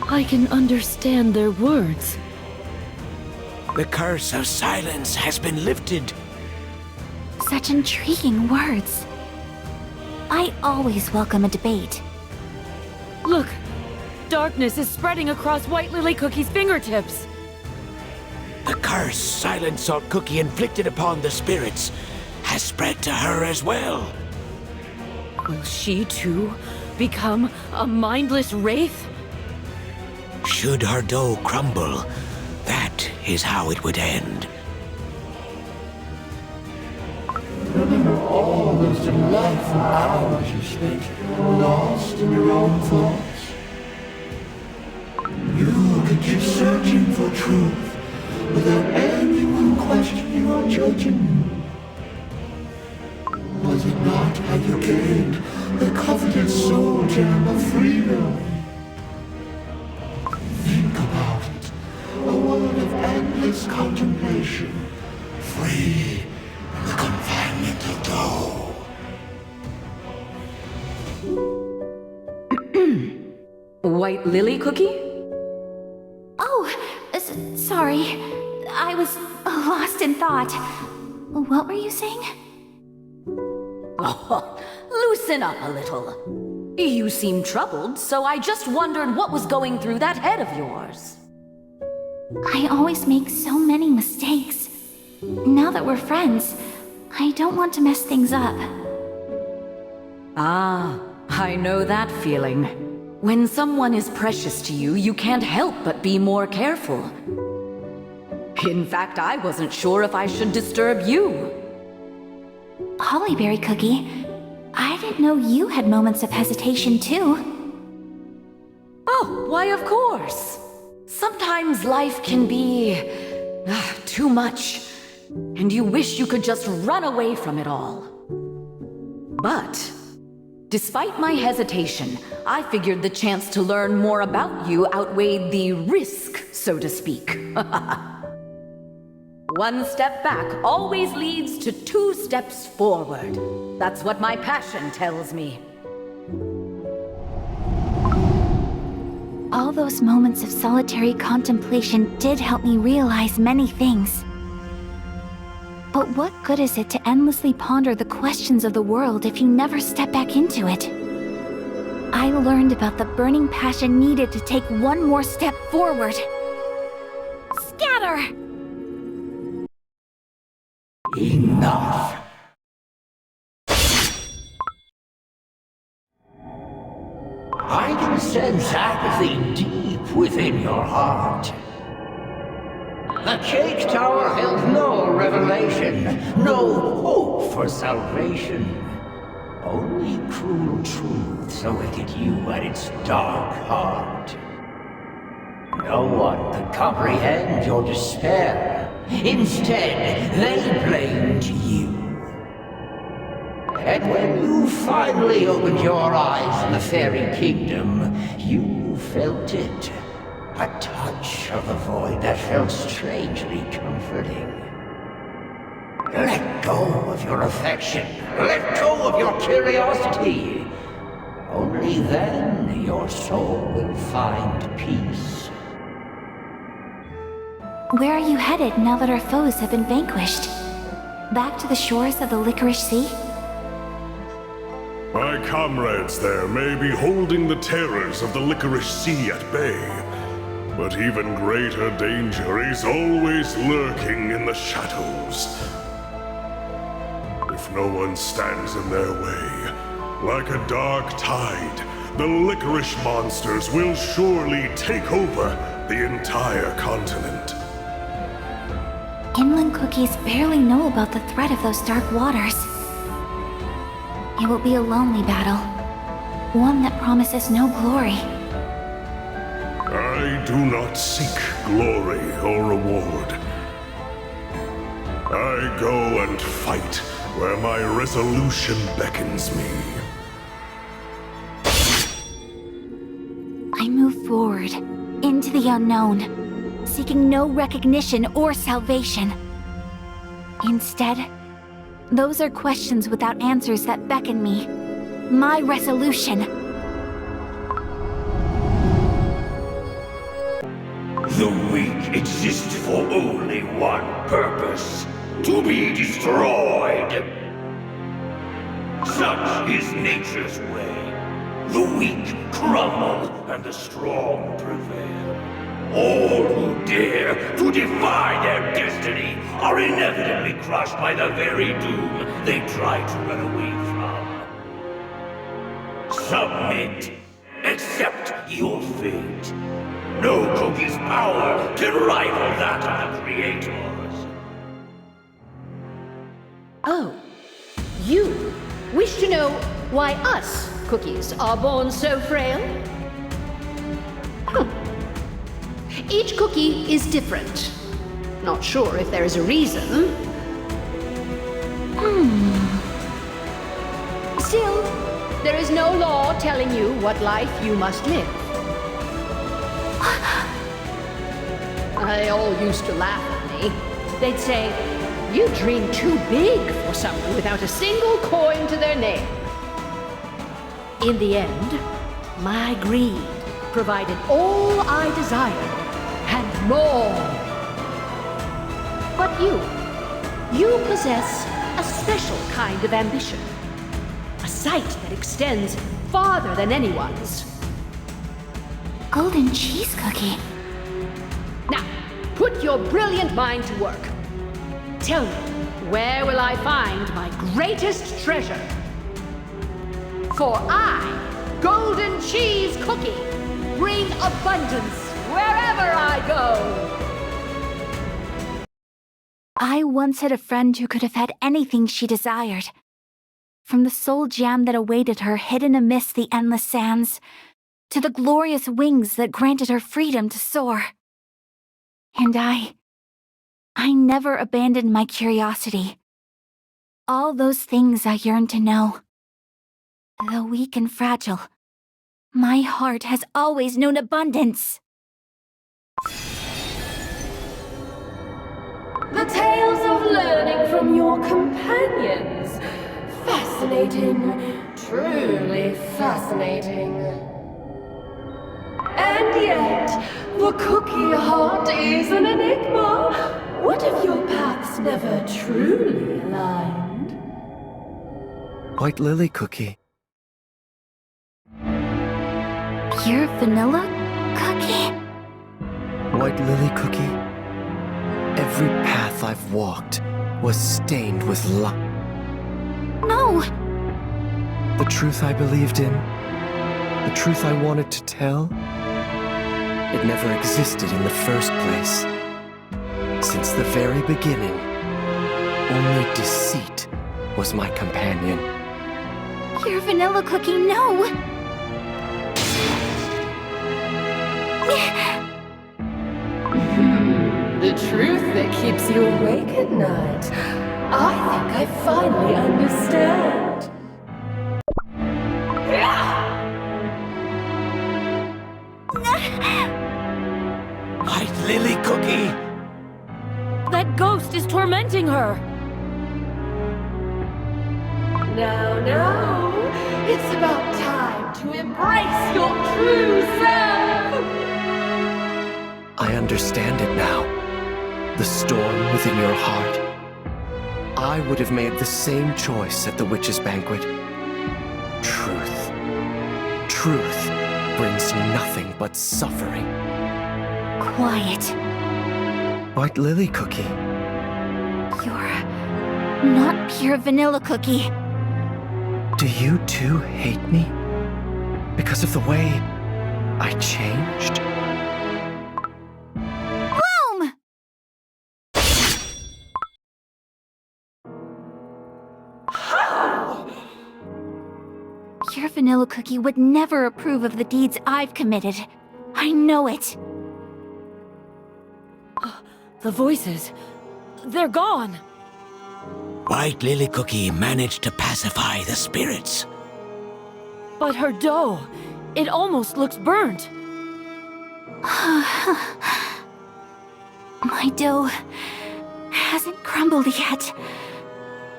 I can understand their words. The curse of silence has been lifted. Such intriguing words. I always welcome a debate. Look! Darkness is spreading across White Lily Cookie's fingertips. The curse Silent Salt Cookie inflicted upon the spirits has spread to her as well. Will she too become a mindless wraith? Should her dough crumble, that is how it would end. Remember all those delightful hours you spent lost in your own thoughts. You could keep searching for truth without anyone questioning or judging you. Was it not how you gained the coveted soul gem of freedom? Think about it. A world of endless contemplation, free from the confinement of dough. White Lily Cookie? Oh, sorry. I was lost in thought. What were you saying? Oh, loosen up a little. You seem troubled, so I just wondered what was going through that head of yours. I always make so many mistakes. Now that we're friends, I don't want to mess things up. Ah, I know that feeling. When someone is precious to you, you can't help but be more careful. In fact, I wasn't sure if I should disturb you. Hollyberry Cookie, I didn't know you had moments of hesitation too. Oh, why of course. Sometimes life can be... too much. And you wish you could just run away from it all. But, despite my hesitation, I figured the chance to learn more about you outweighed the risk, so to speak. One step back always leads to 2 steps forward. That's what my passion tells me. All those moments of solitary contemplation did help me realize many things. But what good is it to endlessly ponder the questions of the world if you never step back into it? I learned about the burning passion needed to take one more step forward. Scatter! Enough! I can sense apathy deep within your heart. The Cake Tower held no revelation, no hope for salvation. Only cruel truths awaited you at its dark heart. No one could comprehend your despair. Instead, they blamed you. And when you finally opened your eyes in the fairy kingdom, you felt it. A touch of the void that felt strangely comforting. Let go of your affection. Let go of your curiosity. Only then your soul will find peace. Where are you headed now that our foes have been vanquished? Back to the shores of the Licorice Sea? My comrades there may be holding the terrors of the Licorice Sea at bay, but even greater danger is always lurking in the shadows. If no one stands in their way, like a dark tide, the licorice monsters will surely take over the entire continent. Inland cookies barely know about the threat of those dark waters. It will be a lonely battle, one that promises no glory. I do not seek glory or reward. I go and fight where my resolution beckons me. I move forward, into the unknown, seeking no recognition or salvation. Instead, those are questions without answers that beckon me. My resolution. The weak exist for only one purpose: to be destroyed. Such is nature's way. The weak crumble and the strong prevail. All who dare to defy their destiny are inevitably crushed by the very doom they try to run away from. Submit. Accept your fate. No cookie's power can rival that of the creators. Oh, you wish to know why us cookies are born so frail? Each cookie is different. Not sure if there is a reason. Still, there is no law telling you what life you must live. They all used to laugh at me. They'd say, "You dream too big for someone without a single coin to their name." In the end, my greed provided all I desired, and more. But you possess a special kind of ambition. A sight that extends farther than anyone's. Golden cheese cookie. Now, put your brilliant mind to work. Tell me, where will I find my greatest treasure? For I, Golden Cheese Cookie, bring abundance wherever I go. I once had a friend who could have had anything she desired. From the soul gem that awaited her hidden amidst the endless sands, to the glorious wings that granted her freedom to soar. And I never abandoned my curiosity. All those things I yearned to know. Though weak and fragile, my heart has always known abundance. The tales of learning from your companions. Fascinating. Truly fascinating. And yet, the cookie heart is an enigma. What if your paths never truly aligned? White lily cookie. Pure vanilla cookie? White lily cookie. Every path I've walked was stained with light. No! The truth I believed in, the truth I wanted to tell, it never existed in the first place. Since the very beginning, only deceit was my companion. Pure vanilla cookie, no! The truth that keeps you awake at night. I think I finally understand. Cookie! That ghost is tormenting her! No, it's about time to embrace your true self! I understand it now. The storm within your heart. I would have made the same choice at the witches' banquet. Truth. Truth brings nothing but suffering. Quiet. White Lily Cookie. You're not pure vanilla cookie. Do you too hate me? Because of the way I changed? Boom! Pure vanilla cookie would never approve of the deeds I've committed. I know it. The voices. They're gone. White Lily Cookie managed to pacify the spirits. But her dough, it almost looks burnt. My dough hasn't crumbled yet.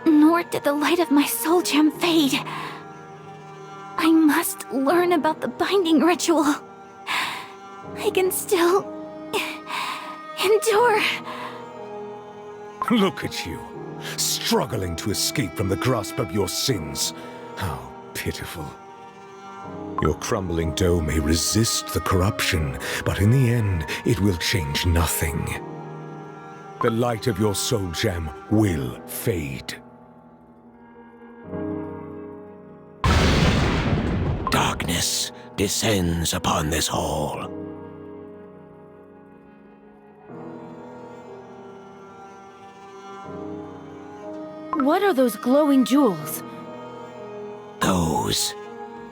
Nor did the light of my soul gem fade. I must learn about the binding ritual. I can still endure. Look at you, struggling to escape from the grasp of your sins. How pitiful. Your crumbling dough may resist the corruption, but in the end, it will change nothing. The light of your soul gem will fade. Darkness descends upon this hall. What are those glowing jewels? Those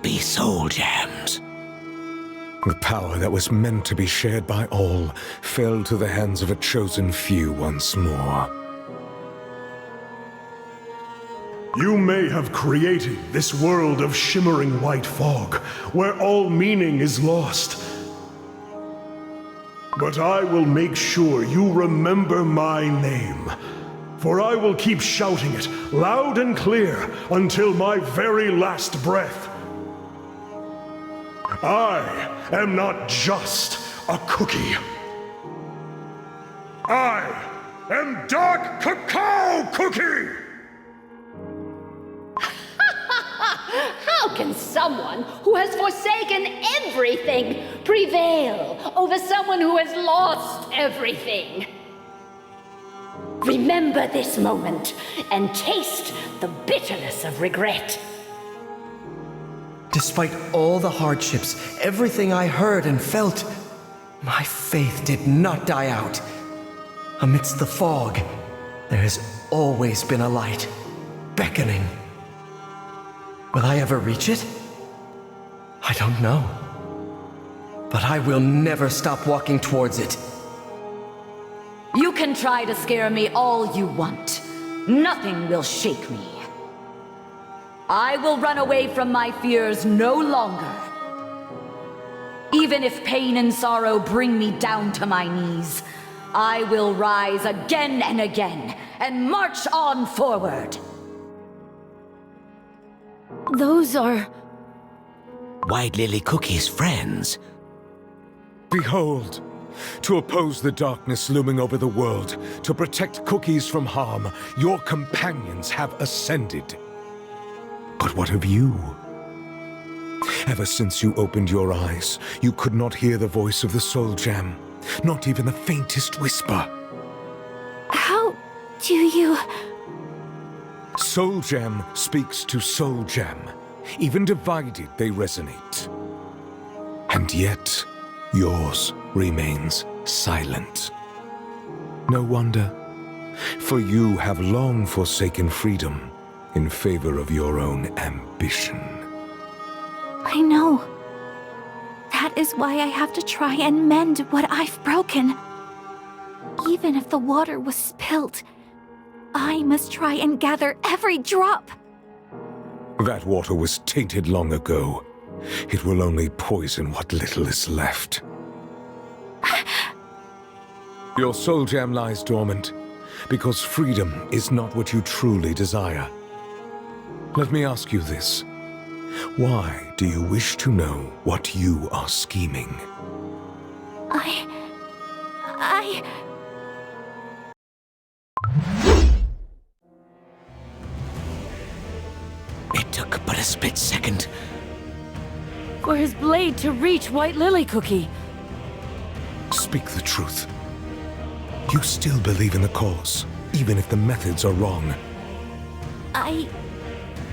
be soul gems. The power that was meant to be shared by all fell to the hands of a chosen few once more. You may have created this world of shimmering white fog, where all meaning is lost. But I will make sure you remember my name, for I will keep shouting it loud and clear until my very last breath. I am not just a cookie. I am Dark Cacao Cookie! How can someone who has forsaken everything prevail over someone who has lost everything? Remember this moment and taste the bitterness of regret. Despite all the hardships, everything I heard and felt, my faith did not die out. Amidst the fog, there has always been a light, beckoning. Will I ever reach it? I don't know. But I will never stop walking towards it. You can try to scare me all you want. Nothing will shake me. I will run away from my fears no longer. Even if pain and sorrow bring me down to my knees, I will rise again and again and march on forward. Those are... White Lily Cookie's friends. Behold, to oppose the darkness looming over the world, to protect cookies from harm, your companions have ascended. But what of you? Ever since you opened your eyes, you could not hear the voice of the soul gem, not even the faintest whisper. How do you... Soul gem speaks to soul gem. Even divided, they resonate. And yet, yours remains silent. No wonder, for you have long forsaken freedom in favor of your own ambition. I know. That is why I have to try and mend what I've broken. Even if the water was spilled, I must try and gather every drop. That water was tainted long ago. It will only poison what little is left. Your soul gem lies dormant, because freedom is not what you truly desire. Let me ask you this. Why do you wish to know what you are scheming? It took but a split second. For his blade to reach White Lily Cookie. Speak the truth. You still believe in the cause, even if the methods are wrong. I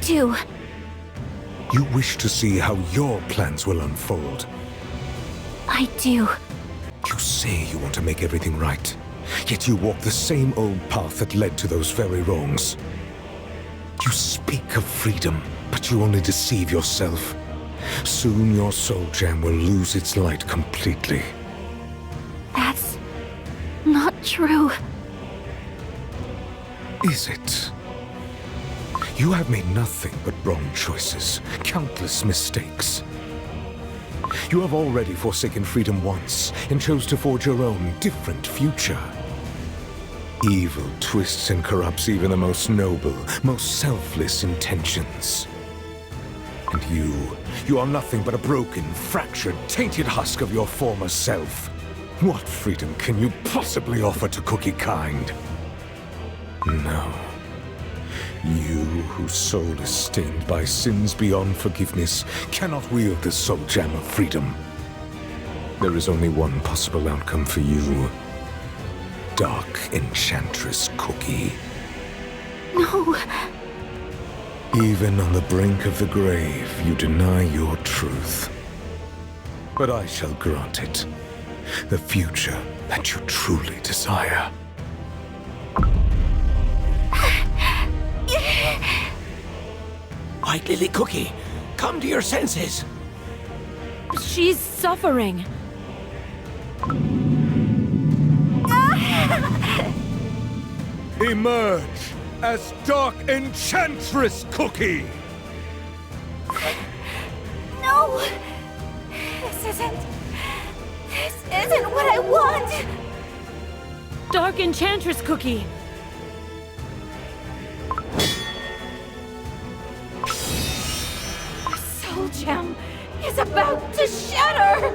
do. You wish to see how your plans will unfold. I do. You say you want to make everything right, yet you walk the same old path that led to those very wrongs. You speak of freedom, but you only deceive yourself. Soon your soul gem will lose its light completely. That's not true. Is it? You have made nothing but wrong choices, countless mistakes. You have already forsaken freedom once, and chose to forge your own different future. Evil twists and corrupts even the most noble, most selfless intentions. And you are nothing but a broken, fractured, tainted husk of your former self. What freedom can you possibly offer to cookie kind? No. You, whose soul is stained by sins beyond forgiveness, cannot wield the soul gem of freedom. There is only one possible outcome for you. Dark Enchantress Cookie. No. Even on the brink of the grave, you deny your truth. But I shall grant it. The future that you truly desire. White Lily Cookie, come to your senses. She's suffering. Emerge as Dark Enchantress Cookie! No! This isn't what I want! Dark Enchantress Cookie. The soul gem is about to shatter!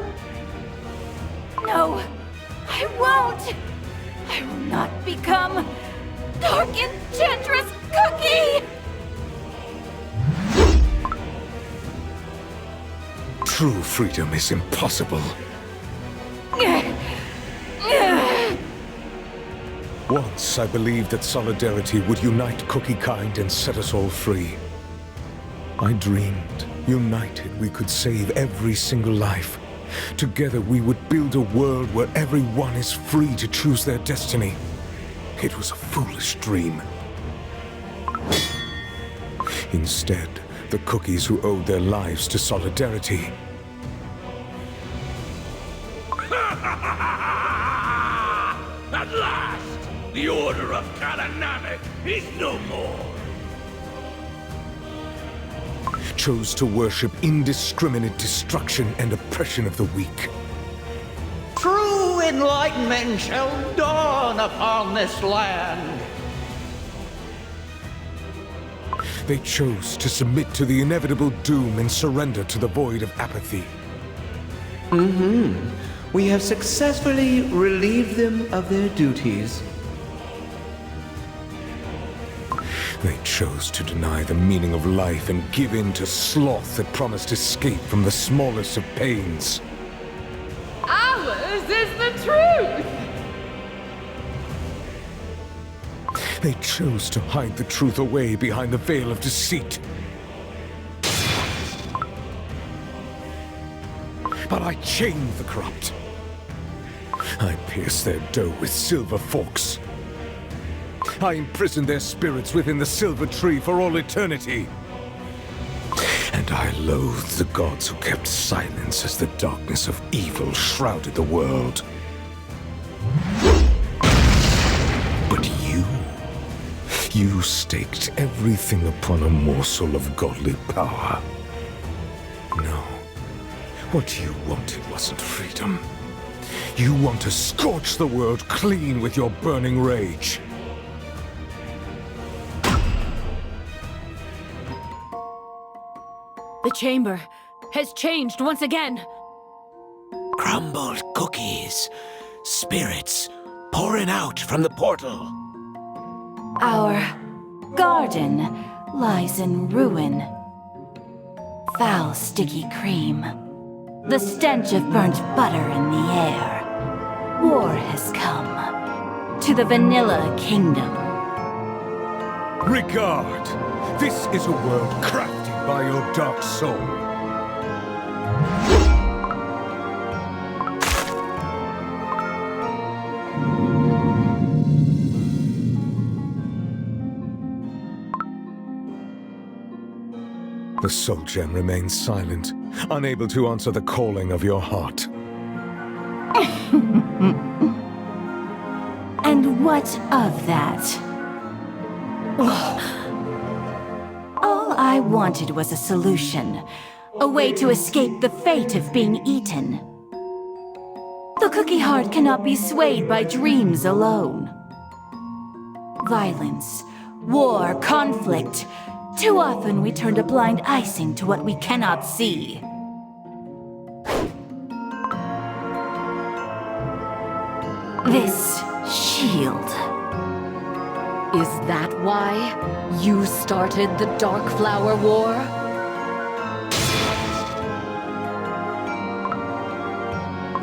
No, I won't! I will not become Dark Enchantress Cookie! True freedom is impossible. Once I believed that solidarity would unite cookie kind and set us all free. I dreamed, united, we could save every single life. Together we would build a world where everyone is free to choose their destiny. It was a foolish dream. Instead, the cookies who owed their lives to solidarity At last, the Order of Kalanamek is no more. chose to worship indiscriminate destruction and oppression of the weak. True enlightenment shall dawn upon this land. They chose to submit to the inevitable doom and surrender to the void of apathy. We have successfully relieved them of their duties. They chose to deny the meaning of life and give in to sloth that promised escape from the smallest of pains. Ours is the truth! They chose to hide the truth away behind the veil of deceit. But I chained the corrupt. I pierced their dough with silver forks. I imprisoned their spirits within the silver tree for all eternity. And I loathed the gods who kept silence as the darkness of evil shrouded the world. But you staked everything upon a morsel of godly power. No, what you wanted wasn't freedom. You want to scorch the world clean with your burning rage. The chamber has changed once again. Crumbled cookies, spirits pouring out from the portal. Our garden lies in ruin. Foul, sticky cream. The stench of burnt butter in the air. War has come to the Vanilla Kingdom. Regard! This is a world crafted by your dark soul. The Soul Gem remains silent, unable to answer the calling of your heart. And what of that? All I wanted was a solution. A way to escape the fate of being eaten. The cookie heart cannot be swayed by dreams alone. Violence, war, conflict. Too often we turn a blind icing to what we cannot see. This shield. Is that why you started the Dark Flower War?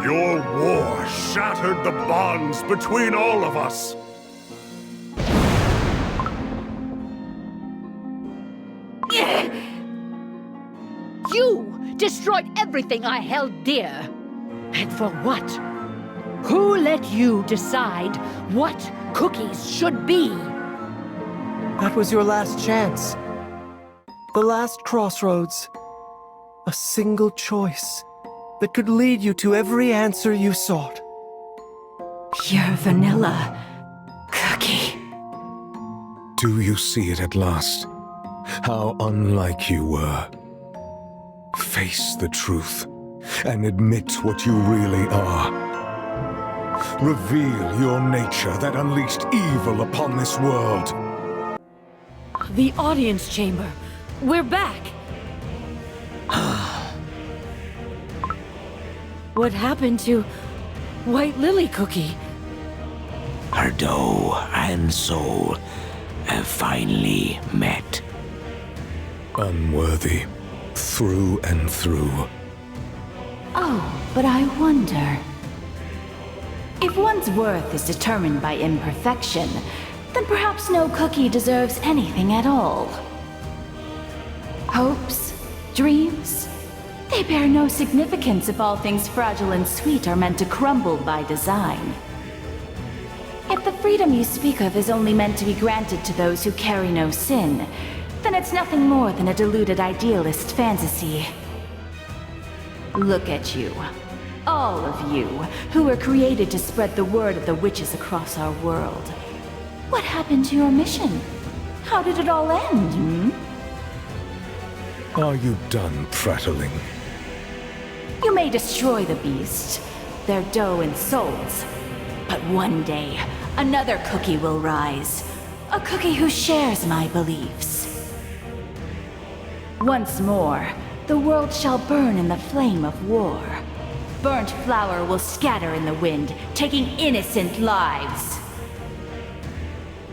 Your war shattered the bonds between all of us. You destroyed everything I held dear. And for what? Who let you decide what cookies should be? That was your last chance. The last crossroads. A single choice that could lead you to every answer you sought. Your vanilla cookie. Do you see it at last? How unlike you were. Face the truth and admit what you really are. Reveal your nature that unleashed evil upon this world. The audience chamber. We're back. What happened to White Lily Cookie? Her dough and soul have finally met. Unworthy, through and through. Oh, but I wonder. If one's worth is determined by imperfection, then perhaps no cookie deserves anything at all. Hopes, dreams, they bear no significance if all things fragile and sweet are meant to crumble by design. If the freedom you speak of is only meant to be granted to those who carry no sin, then it's nothing more than a deluded idealist fantasy. Look at you. All of you, who were created to spread the word of the witches across our world. What happened to your mission? How did it all end, hmm? Are you done prattling? You may destroy the beast, their dough and souls, but one day, another cookie will rise. A cookie who shares my beliefs. Once more, the world shall burn in the flame of war. Burnt flour will scatter in the wind, taking innocent lives.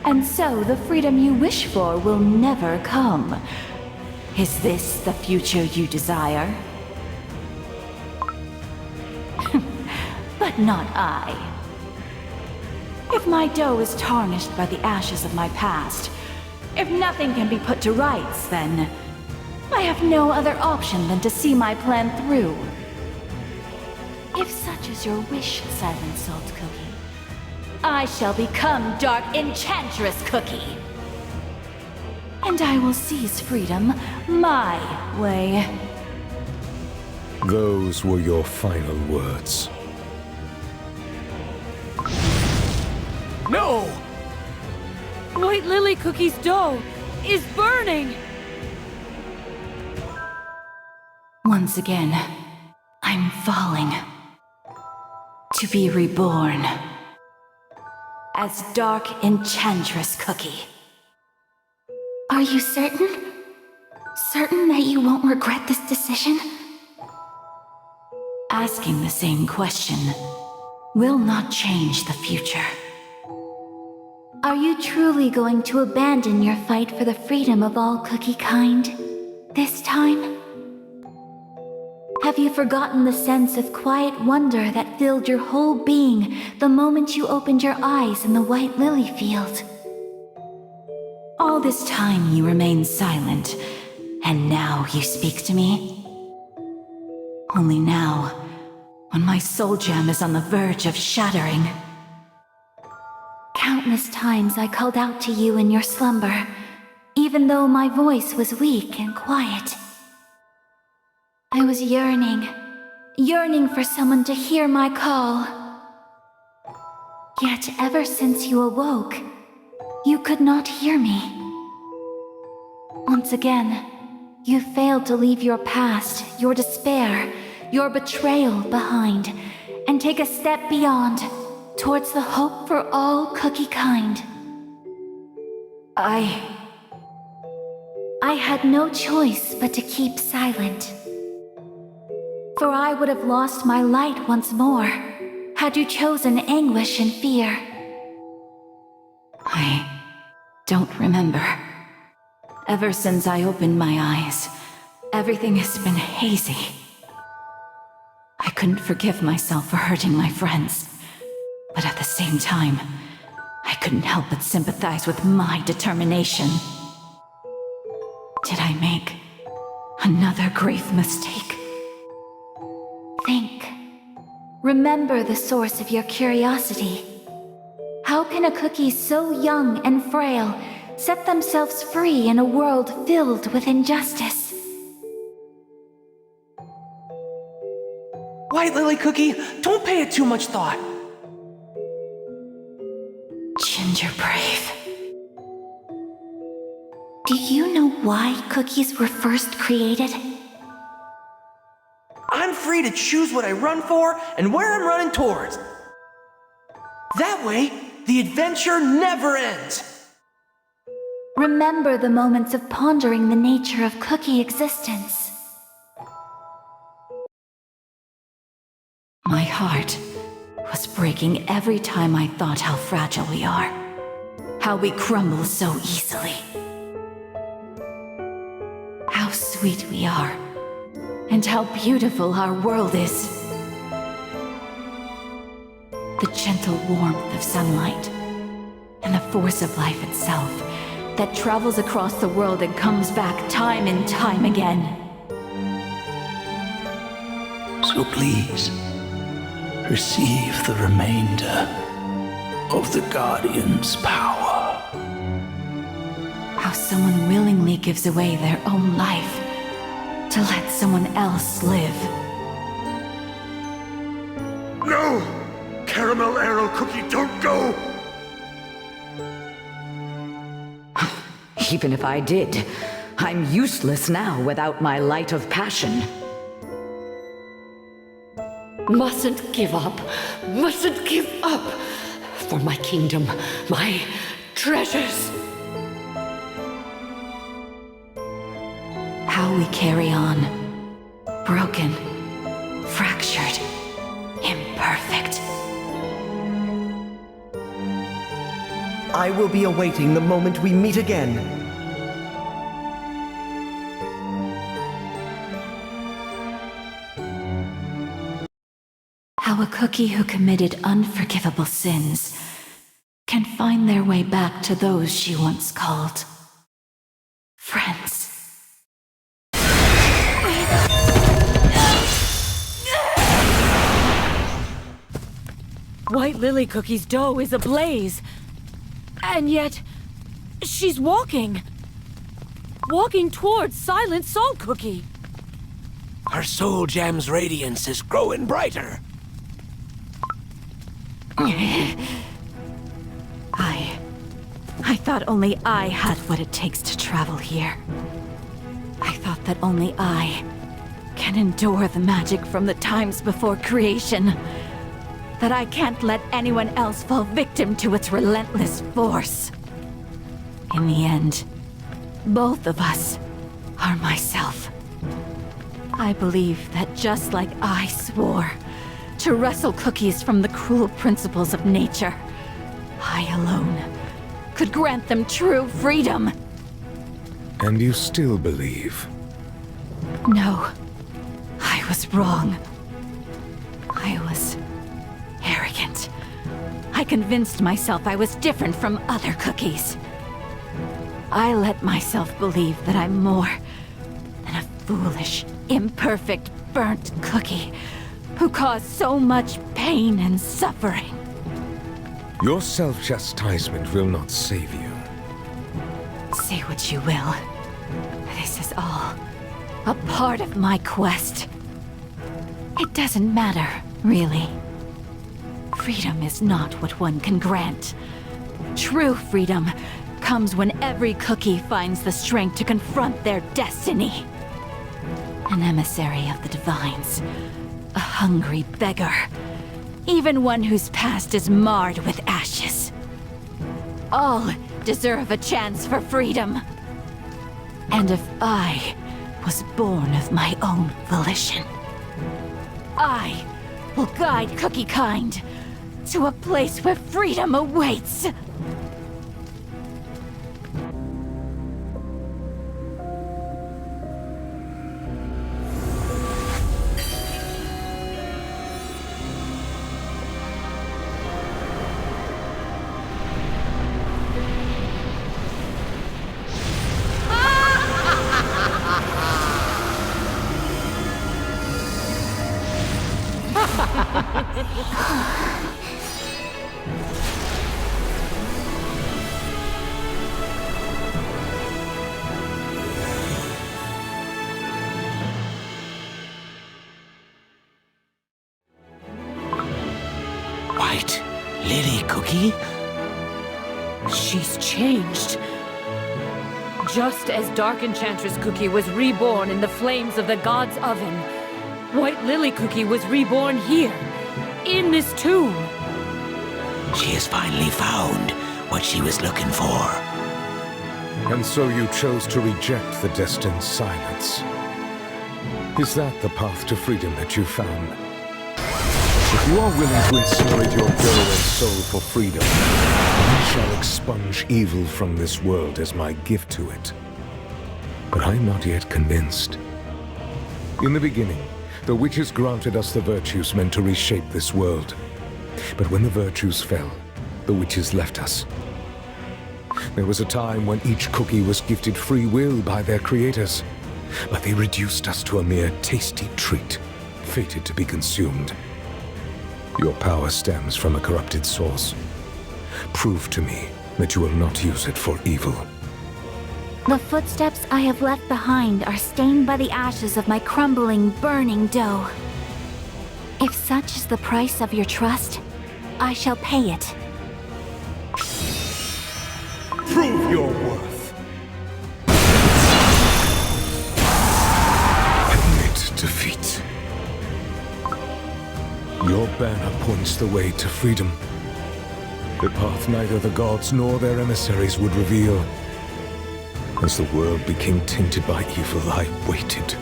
And so the freedom you wish for will never come. Is this the future you desire? But not I. If my dough is tarnished by the ashes of my past, if nothing can be put to rights, then I have no other option than to see my plan through. If such is your wish, Silent Salt Cookie, I shall become Dark Enchantress Cookie. And I will seize freedom my way. Those were your final words. No! White Lily Cookie's dough is burning! Once again, I'm falling. To be reborn as Dark Enchantress Cookie. Are you certain? Certain that you won't regret this decision? Asking the same question will not change the future. Are you truly going to abandon your fight for the freedom of all cookie kind this time? Have you forgotten the sense of quiet wonder that filled your whole being the moment you opened your eyes in the white lily field? All this time you remained silent, and now you speak to me? Only now, when my soul gem is on the verge of shattering. Countless times I called out to you in your slumber, even though my voice was weak and quiet. I was yearning for someone to hear my call. Yet ever since you awoke, you could not hear me. Once again, you failed to leave your past, your despair, your betrayal behind, and take a step beyond, towards the hope for all cookie kind. I had no choice but to keep silent. For I would have lost my light once more, had you chosen anguish and fear. I don't remember. Ever since I opened my eyes, everything has been hazy. I couldn't forgive myself for hurting my friends, but at the same time, I couldn't help but sympathize with my determination. Did I make another grave mistake? Think. Remember the source of your curiosity. How can a cookie so young and frail set themselves free in a world filled with injustice? White Lily Cookie, don't pay it too much thought. Ginger Brave. Do you know why cookies were first created? I'm free to choose what I run for and where I'm running towards. That way, the adventure never ends. Remember the moments of pondering the nature of cookie existence. My heart was breaking every time I thought how fragile we are. How we crumble so easily. How sweet we are. And how beautiful our world is. The gentle warmth of sunlight, and the force of life itself that travels across the world and comes back time and time again. So please, receive the remainder of the Guardian's power. How someone willingly gives away their own life to let someone else live. No! Caramel Arrow Cookie, don't go! Even if I did, I'm useless now without my light of passion. Mustn't give up. Mustn't give up. For my kingdom, my treasures. How we carry on. Broken. Fractured. Imperfect. I will be awaiting the moment we meet again. How a cookie who committed unforgivable sins can find their way back to those she once called friends. White Lily Cookie's dough is ablaze. And yet, she's walking towards Silent Soul Cookie. Her soul gem's radiance is growing brighter. I thought only I had what it takes to travel here. I thought that only I can endure the magic from the times before creation. that I can't let anyone else fall victim to its relentless force. In the end, both of us are myself. I believe that just like I swore to wrestle cookies from the cruel principles of nature, I alone could grant them true freedom. And you still believe? No, I was wrong. I was arrogant. I convinced myself I was different from other cookies. I let myself believe that I'm more than a foolish, imperfect, burnt cookie who caused so much pain and suffering. Your self-chastisement will not save you. Say what you will. This is all a part of my quest. It doesn't matter, really. Freedom is not what one can grant. True freedom comes when every cookie finds the strength to confront their destiny. An emissary of the divines, a hungry beggar, even one whose past is marred with ashes. All deserve a chance for freedom. And if I was born of my own volition, I will guide Cookie Kind to a place where freedom awaits. White Lily Cookie? She's changed. Just as Dark Enchantress Cookie was reborn in the flames of the God's Oven, White Lily Cookie was reborn here, in this tomb. She has finally found what she was looking for. And so you chose to reject the destined silence. Is that the path to freedom that you found? If you are willing to incinerate your dough and soul for freedom, I shall expunge evil from this world as my gift to it. But I'm not yet convinced. In the beginning, the witches granted us the virtues meant to reshape this world. But when the virtues fell, the witches left us. There was a time when each cookie was gifted free will by their creators, but they reduced us to a mere tasty treat, fated to be consumed. Your power stems from a corrupted source. Prove to me that you will not use it for evil. The footsteps I have left behind are stained by the ashes of my crumbling, burning dough. If such is the price of your trust, I shall pay it. Prove your worth. Admit defeat. Your banner points the way to freedom. The path neither the gods nor their emissaries would reveal. As the world became tainted by evil, I waited.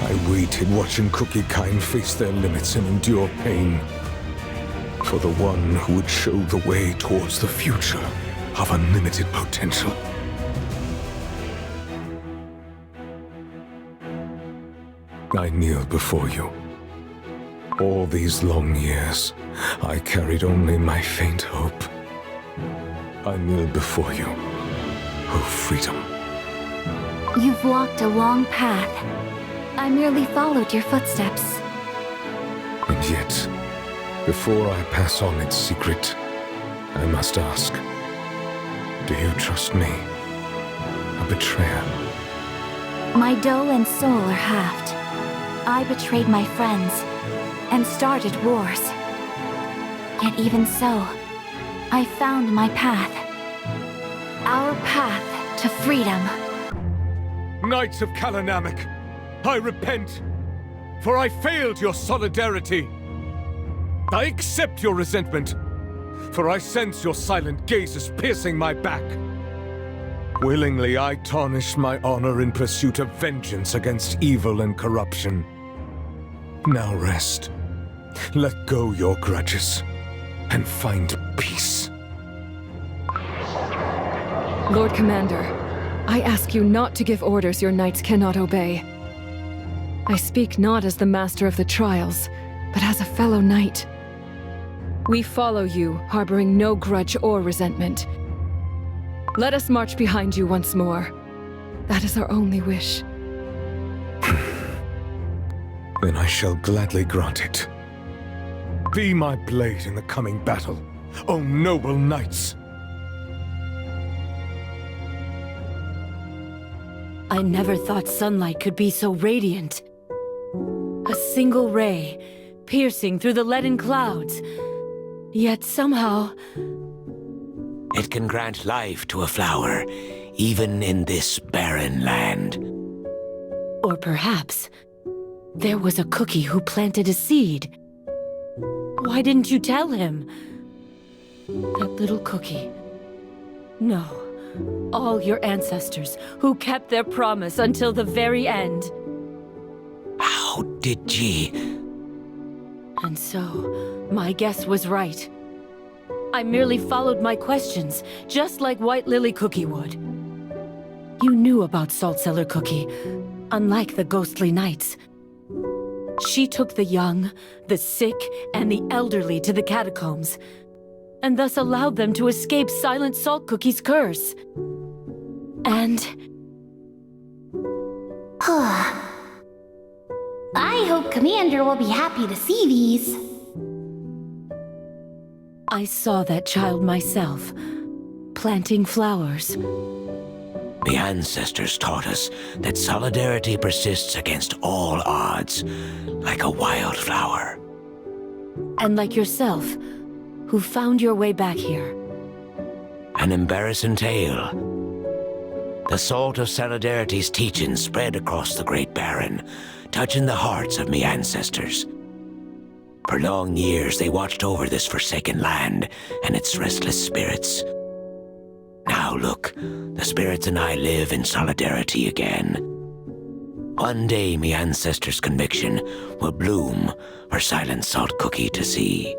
I waited, watching Cookie Kind face their limits and endure pain. For the one who would show the way towards the future of unlimited potential. I kneel before you. All these long years, I carried only my faint hope. I kneel before you, oh freedom. You've walked a long path. I merely followed your footsteps. And yet, before I pass on its secret, I must ask, do you trust me, a betrayer? My dough and soul are halved. I betrayed my friends and started wars. Yet even so, I found my path. Our path to freedom. Knights of Kalanamek, I repent, for I failed your solidarity. I accept your resentment, for I sense your silent gazes piercing my back. Willingly I tarnished my honor in pursuit of vengeance against evil and corruption. Now rest. Let go your grudges, and find peace. Lord Commander, I ask you not to give orders your knights cannot obey. I speak not as the master of the trials, but as a fellow knight. We follow you, harboring no grudge or resentment. Let us march behind you once more. That is our only wish. Then I shall gladly grant it. Be my blade in the coming battle, O noble knights! I never thought sunlight could be so radiant. A single ray, piercing through the leaden clouds. Yet somehow... It can grant life to a flower, even in this barren land. Or perhaps, there was a cookie who planted a seed. Why didn't you tell him? That little cookie. No, all your ancestors who kept their promise until the very end. How did ye? And so, my guess was right. I merely followed my questions, just like White Lily Cookie would. You knew about Salt Cellar Cookie, unlike the ghostly knights. She took the young, the sick, and the elderly to the catacombs, and thus allowed them to escape Silent Salt Cookie's curse. And... I hope Commander will be happy to see these. I saw that child myself, planting flowers. The ancestors taught us that solidarity persists against all odds, like a wildflower. And like yourself, who found your way back here. An embarrassing tale. The salt of Solidarity's teachings spread across the Great Barren, touching the hearts of me ancestors. For long years, they watched over this forsaken land and its restless spirits. Now look, the spirits and I live in solidarity again. One day, me ancestors' conviction will bloom for Silent Salt Cookie to see.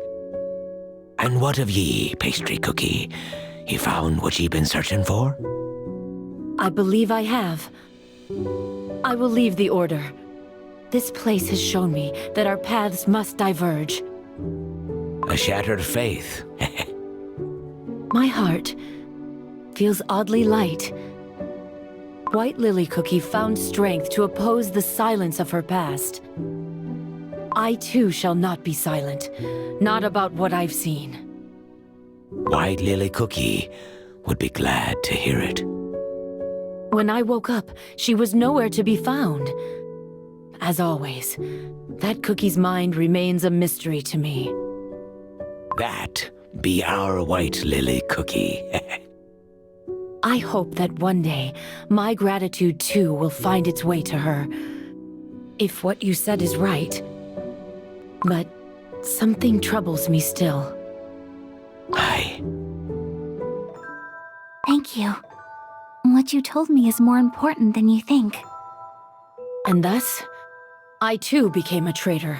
And what of ye, Pastry Cookie? You found what ye been searching for? I believe I have. I will leave the Order. This place has shown me that our paths must diverge. A shattered faith. My heart feels oddly light. White Lily Cookie found strength to oppose the silence of her past. I too shall not be silent, not about what I've seen. White Lily Cookie would be glad to hear it. When I woke up, she was nowhere to be found. As always, that cookie's mind remains a mystery to me. That be our White Lily Cookie. I hope that one day, my gratitude too will find its way to her. If what you said is right. But something troubles me still. Aye. Thank you. What you told me is more important than you think. And thus, I too became a traitor.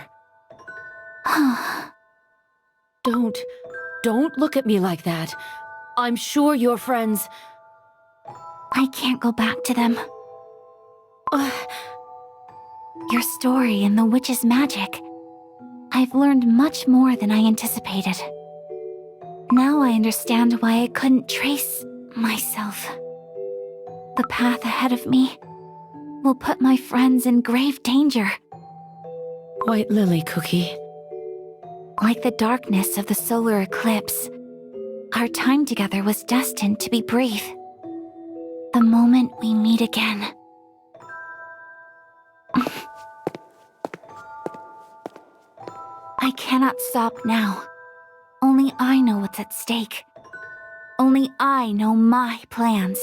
Don't look at me like that. I'm sure your friends... I can't go back to them. Your story and the witch's magic. I've learned much more than I anticipated. Now I understand why I couldn't trace myself. The path ahead of me will put my friends in grave danger. White Lily Cookie. Like the darkness of the solar eclipse, our time together was destined to be brief. The moment we meet again. I cannot stop now. Only I know what's at stake. Only I know my plans.